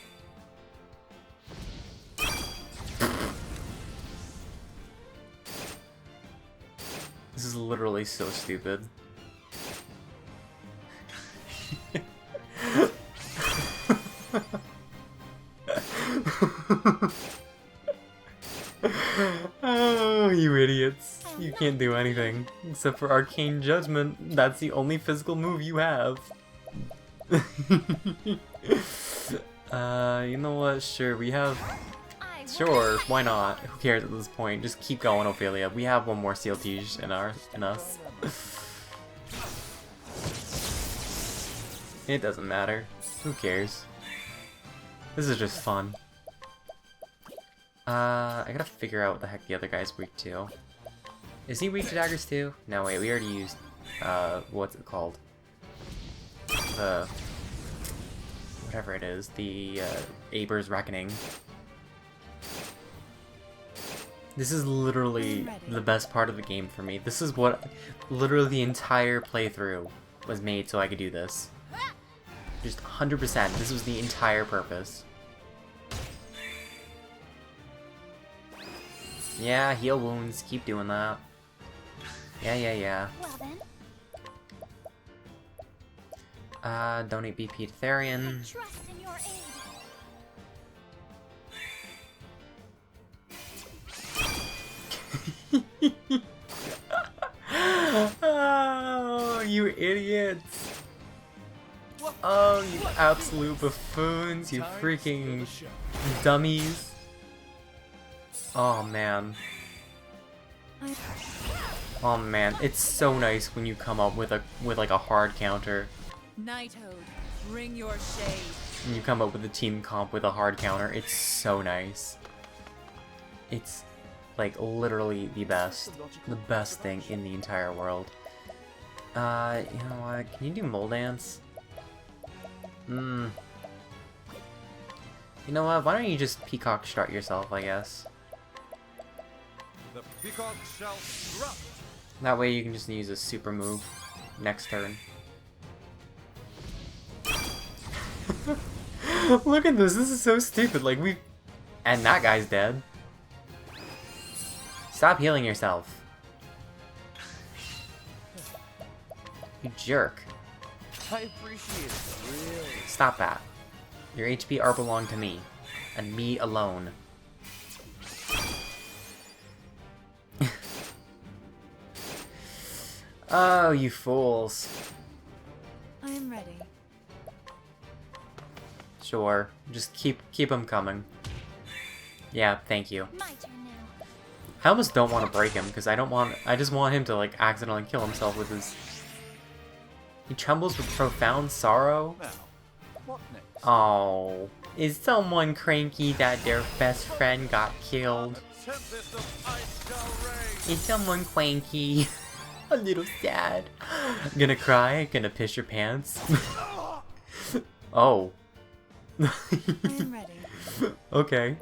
This is literally so stupid. Oh, you idiots. You can't do anything. Except for Arcane Judgment. That's the only physical move you have. You know what? Sure, we have... Sure, why not? Who cares at this point? Just keep going, Ophilia. We have one more Seal Tige in us. It doesn't matter. Who cares? This is just fun. I gotta figure out what the heck the other guy's weak to. Is he weak to daggers too? No, wait, we already used, what's it called? The... whatever it is. The, Aber's Reckoning. This is literally the best part of the game for me. This is what... literally the entire playthrough was made so I could do this. Just 100%. This was the entire purpose. Yeah, heal wounds. Keep doing that. Yeah. Well then, Donate BP to Therian. trust in your aid. Oh, you idiots. Oh, you absolute buffoons. You freaking dummies. Oh, man. Oh, man. It's so nice when you come up with like a hard counter. Nighthode, bring your shade. And you come up with a team comp with a hard counter. It's so nice. It's like literally the best thing in the entire world. You know what? Can you do mole dance? You know what? Why don't you just peacock strut yourself, I guess. The peacock shall strut. That way you can just use a super move next turn. Look at this is so stupid, like and that guy's dead. Stop healing yourself. You jerk. I appreciate it, really. Stop that. Your HP are belong to me. And me alone. Oh, you fools. I am ready. Sure. Just keep them coming. Yeah, thank you. My turn now. I almost don't want to break him, because I just want him to, like, accidentally kill himself with his... He trembles with profound sorrow? Now, what next? Oh. Is someone cranky that their best friend got killed? Tempest of ice shall rain. Is someone cranky? A little sad. Gonna cry? Gonna piss your pants? Oh. I am ready. Okay.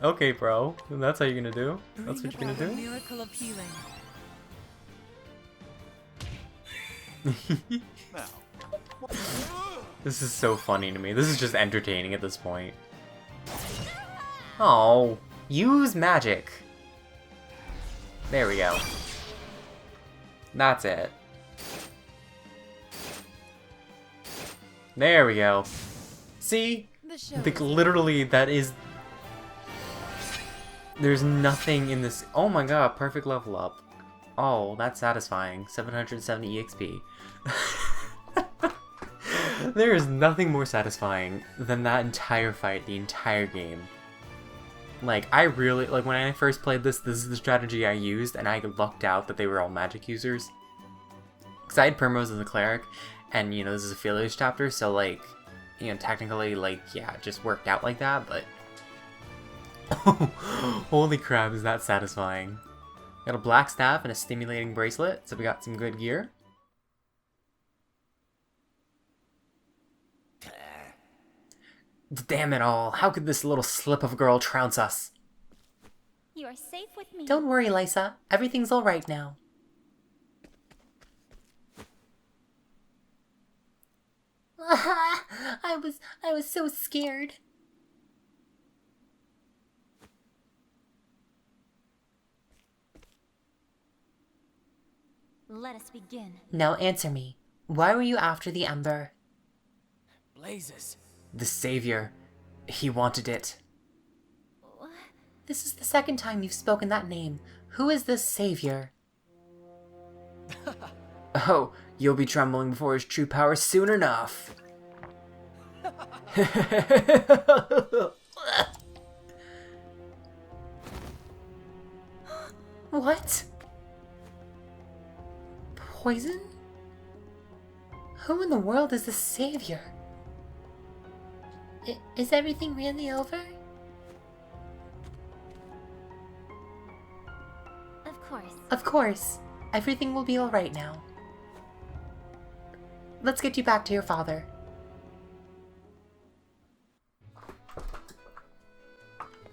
Okay, bro. That's how you're gonna do? That's what Bring you're gonna about the do? miracle of healing. Now, This is so funny to me. This is just entertaining at this point. Oh, use magic. There we go. That's it. There we go. See? The show Like, is literally, that is... There's nothing in this... Oh my god, perfect level up. Oh, that's satisfying. 770 EXP. There is nothing more satisfying than that entire fight, the entire game. Like, I really... Like, when I first played this is the strategy I used, and I lucked out that they were all magic users. Because I had Primrose as a cleric, and, you know, this is Ophilia's chapter, so, like, you know, technically, like, yeah, it just worked out like that, but... Holy crap, is that satisfying. Got a black staff and a stimulating bracelet, so we got some good gear. Damn it all, how could this little slip of a girl trounce us? You are safe with me. Don't worry, Lysa. Everything's alright now. I was so scared. Let us begin. Now answer me. Why were you after the Ember? Blazes. The Savior. He wanted it. This is the second time you've spoken that name. Who is this Savior? Oh, you'll be trembling before his true power soon enough. What? Poison? Who in the world is the savior? Is everything really over? Of course. Of course. Everything will be alright now. Let's get you back to your father.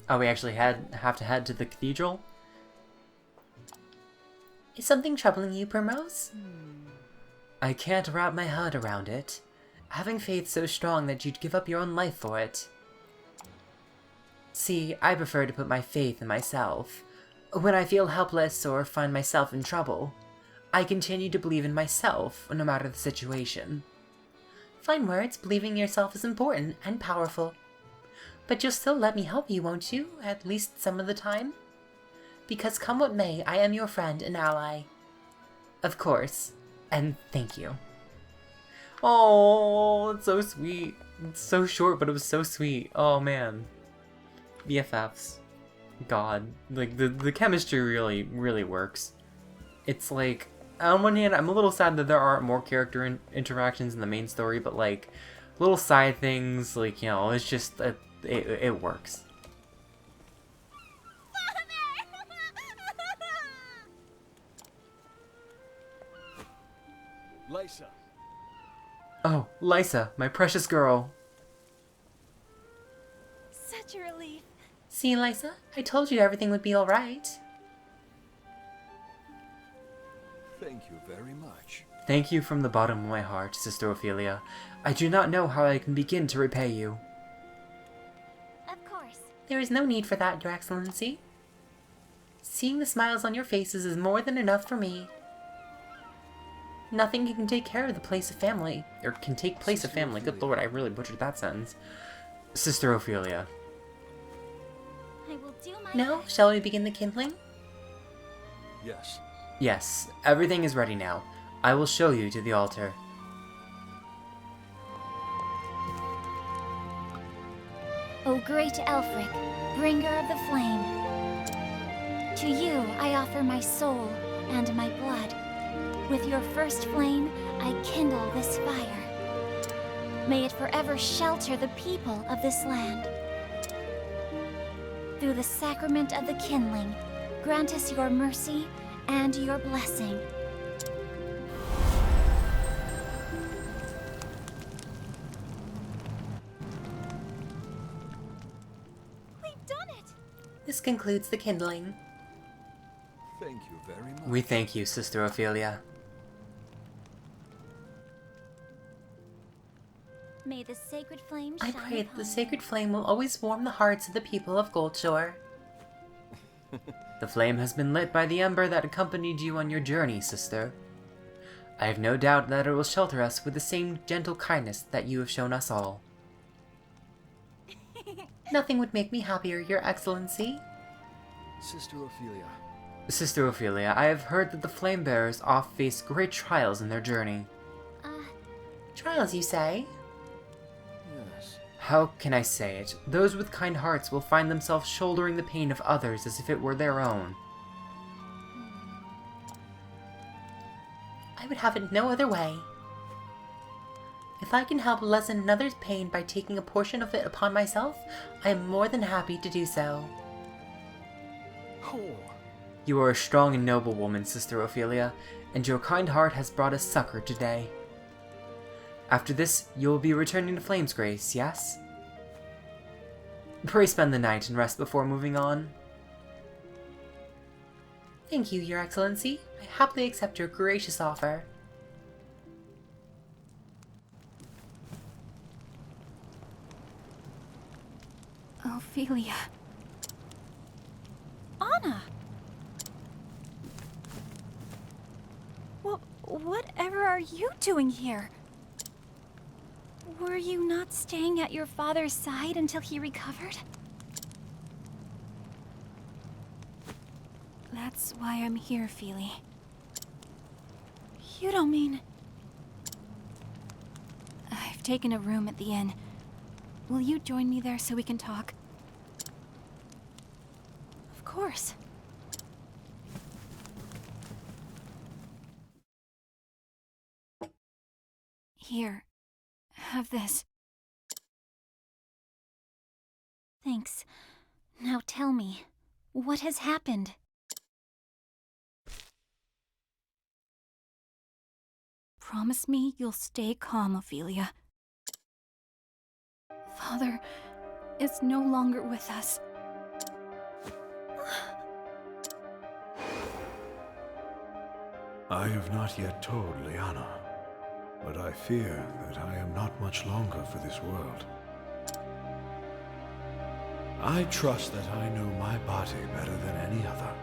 Oh, we actually have to head to the cathedral? Is something troubling you, Primrose? I can't wrap my head around it. Having faith so strong that you'd give up your own life for it. See, I prefer to put my faith in myself. When I feel helpless or find myself in trouble, I continue to believe in myself, no matter the situation. Fine words, believing in yourself is important and powerful. But you'll still let me help you, won't you? At least some of the time? Because come what may, I am your friend and ally. Of course. And thank you. Oh, it's so sweet. It's so short, but it was so sweet. Oh, man. BFFs. God. Like, the chemistry really works. It's like, on one hand, I'm a little sad that there aren't more character interactions in the main story, but, like, little side things, like, you know, it's just, it works. Lysa. Oh, Lysa, my precious girl. Such a relief. See, Lysa? I told you everything would be alright. Thank you very much. Thank you from the bottom of my heart, Sister Ophilia. I do not know how I can begin to repay you. Of course. There is no need for that, Your Excellency. Seeing the smiles on your faces is more than enough for me. Nothing can take care of the place of family. Or can take place of family. Good lord, I really butchered that sentence. Sister Ophilia. I will do my Now, best. shall we begin the kindling? Yes. Yes, everything is ready now. I will show you to the altar. O great Elfric, bringer of the flame, to you I offer my soul and my blood. With your first flame, I kindle this fire. May it forever shelter the people of this land. Through the sacrament of the kindling, grant us your mercy and your blessing. We've done it! This concludes the kindling. Thank you very much. We thank you, Sister Ophilia. May the sacred flame I shine pray that the upon sacred flame will always warm the hearts of the people of Goldshore. The flame has been lit by the ember that accompanied you on your journey, sister. I have no doubt that it will shelter us with the same gentle kindness that you have shown us all. Nothing would make me happier, Your Excellency. Sister Ophilia. Sister Ophilia, I have heard that the flame bearers oft face great trials in their journey. Trials, you say? Yes. How can I say it? Those with kind hearts will find themselves shouldering the pain of others as if it were their own. I would have it no other way. If I can help lessen another's pain by taking a portion of it upon myself, I am more than happy to do so. Oh. You are a strong and noble woman, Sister Ophilia, and your kind heart has brought us succor today. After this, you will be returning to Flame's Grace, yes? Pray spend the night and rest before moving on. Thank you, Your Excellency. I happily accept your gracious offer. Ophilia. Anna! Whatever are you doing here? Were you not staying at your father's side until he recovered? That's why I'm here, Feely. You don't mean... I've taken a room at the inn. Will you join me there so we can talk? Of course. Here. Have this. Thanks. Now tell me, what has happened? Promise me you'll stay calm, Ophilia. Father is no longer with us. I have not yet told Liana, but I fear that I am not much longer for this world. I trust that I know my body better than any other.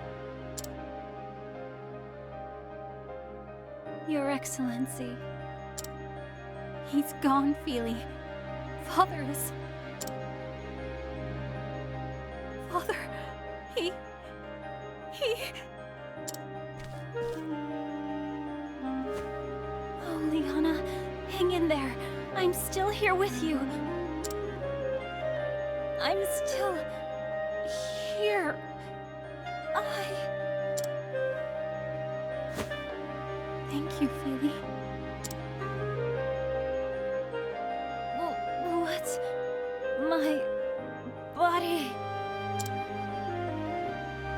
Your Excellency. He's gone, Feely. Father is... Father... He... Oh, Liana, hang in there. I'm still here with you. I'm still... here. Thank you, Feely. What's... my... body?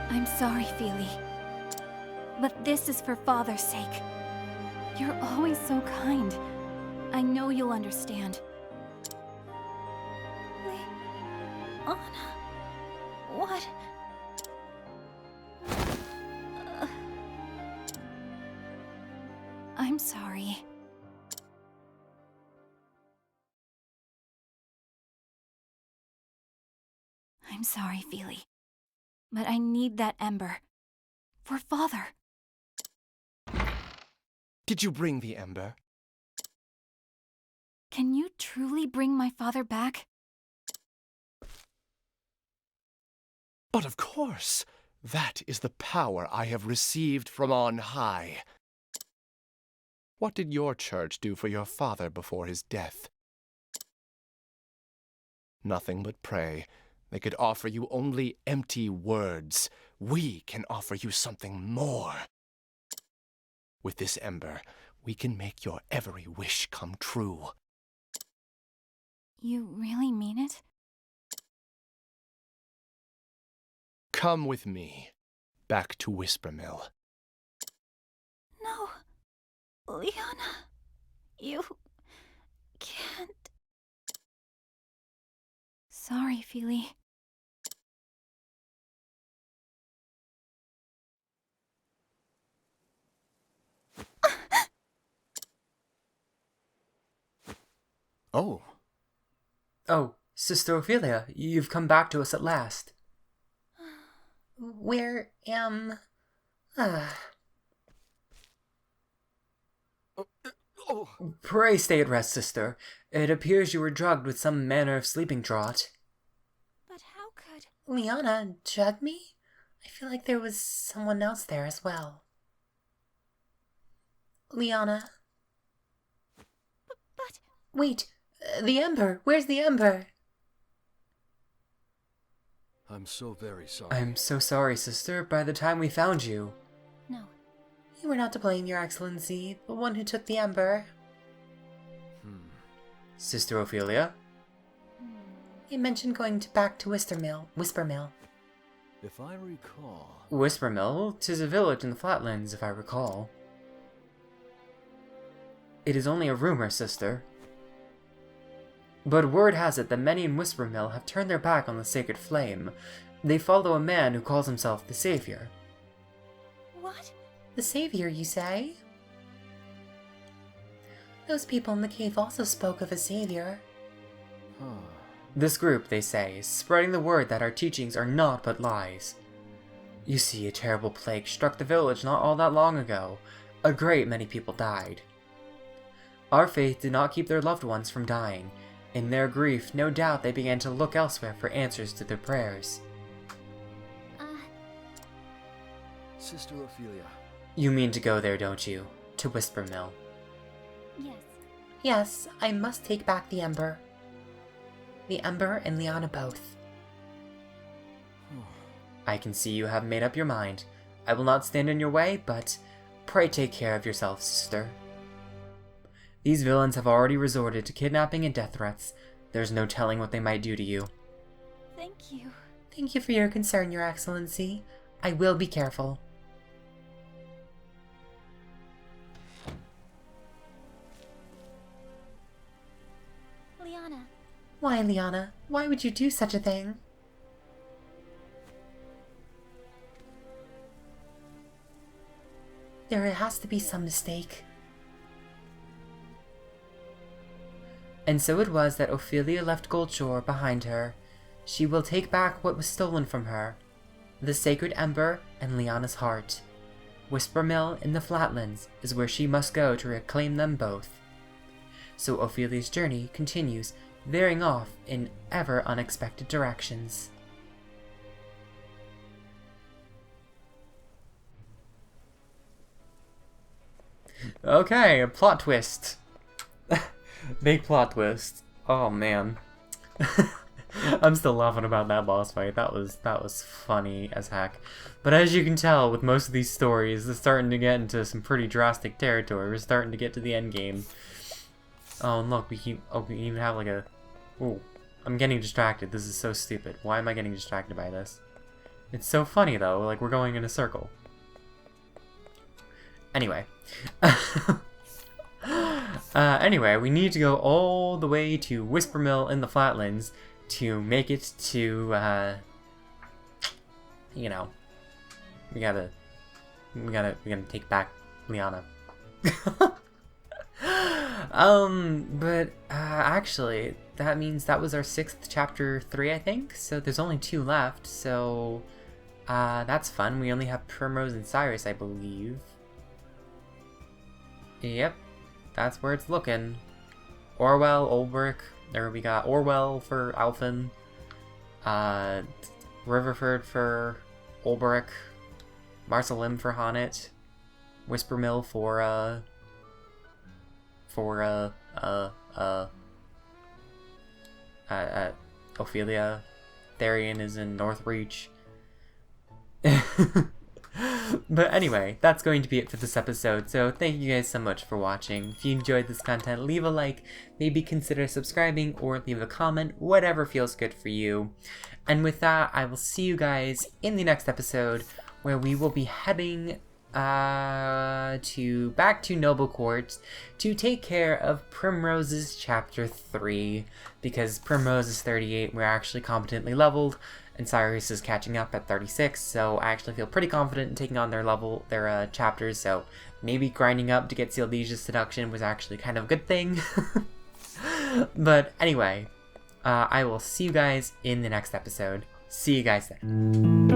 I'm sorry, Feely. But this is for Father's sake. You're always so kind. I know you'll understand. Liana... What? I'm sorry. I'm sorry, Feely. But I need that ember. For Father. Did you bring the ember? Can you truly bring my father back? But of course! That is the power I have received from on high. What did your church do for your father before his death? Nothing but pray. They could offer you only empty words. We can offer you something more. With this ember, we can make your every wish come true. You really mean it? Come with me, back to Whispermill. No, Liana, you can't. Sorry, Feely. Oh. Oh, Sister Ophilia, you've come back to us at last. Where am... Pray stay at rest, sister. It appears you were drugged with some manner of sleeping draught. But how could... Liana drug me? I feel like there was someone else there as well. Liana? But... Wait, the ember! Where's the ember? I'm so very sorry. I'm so sorry, sister. By the time we found you... No. You were not to blame, Your Excellency. The one who took the ember. Sister Ophilia? You mentioned going back to Whispermill. If I recall... Whispermill? 'Tis a village in the flatlands, if I recall. It is only a rumor, sister. But word has it that many in Whispermill have turned their back on the sacred flame. They follow a man who calls himself the Savior. What? The Savior, you say? Those people in the cave also spoke of a Savior. This group, they say, is spreading the word that our teachings are naught but lies. You see, a terrible plague struck the village not all that long ago. A great many people died. Our faith did not keep their loved ones from dying. In their grief, no doubt they began to look elsewhere for answers to their prayers. Sister Ophilia. You mean to go there, don't you? To Whispermill. Yes. Yes, I must take back the ember. The ember and Liana both. I can see you have made up your mind. I will not stand in your way, but pray take care of yourself, sister. These villains have already resorted to kidnapping and death threats. There's no telling what they might do to you. Thank you. Thank you for your concern, Your Excellency. I will be careful. Liana. Why, Liana? Why would you do such a thing? There has to be some mistake. And so it was that Ophilia left Goldshore behind her. She will take back what was stolen from her. The sacred ember and Liana's heart. Whisper Mill in the Flatlands is where she must go to reclaim them both. So Ophilia's journey continues, veering off in ever unexpected directions. Okay, a plot twist. Big plot twist. Oh man. I'm still laughing about that boss fight. That was funny as heck. But as you can tell, with most of these stories, they're starting to get into some pretty drastic territory. We're starting to get to the end game. Oh, and look, we even have like a... Ooh, I'm getting distracted. This is so stupid. Why am I getting distracted by this? It's so funny though, like we're going in a circle. Anyway. Anyway, we need to go all the way to Whisper Mill in the Flatlands to make it to, you know, we gotta take back Liana. But, actually, that means that was our 6th chapter 3, I think, so there's only 2 left, so, that's fun. We only have Primrose and Cyrus, I believe. Yep, that's where it's looking. Orwell, Olbrich, or we got Orwell for Alphen, Riverford for Olbrich, Marcelim for Honnet, Whisper Mill for Ophilia. Therian is in Northreach. But anyway, that's going to be it for this episode, so thank you guys so much for watching. If you enjoyed this content, leave a like, maybe consider subscribing, or leave a comment, whatever feels good for you. And with that, I will see you guys in the next episode, where we will be heading back to Noble Court to take care of Primrose's chapter 3, because Primrose is 38, we're actually competently leveled, and Cyrus is catching up at 36, so I actually feel pretty confident in taking on their chapters, so maybe grinding up to get Sealdesia's seduction was actually kind of a good thing. But anyway, I will see you guys in the next episode. See you guys then.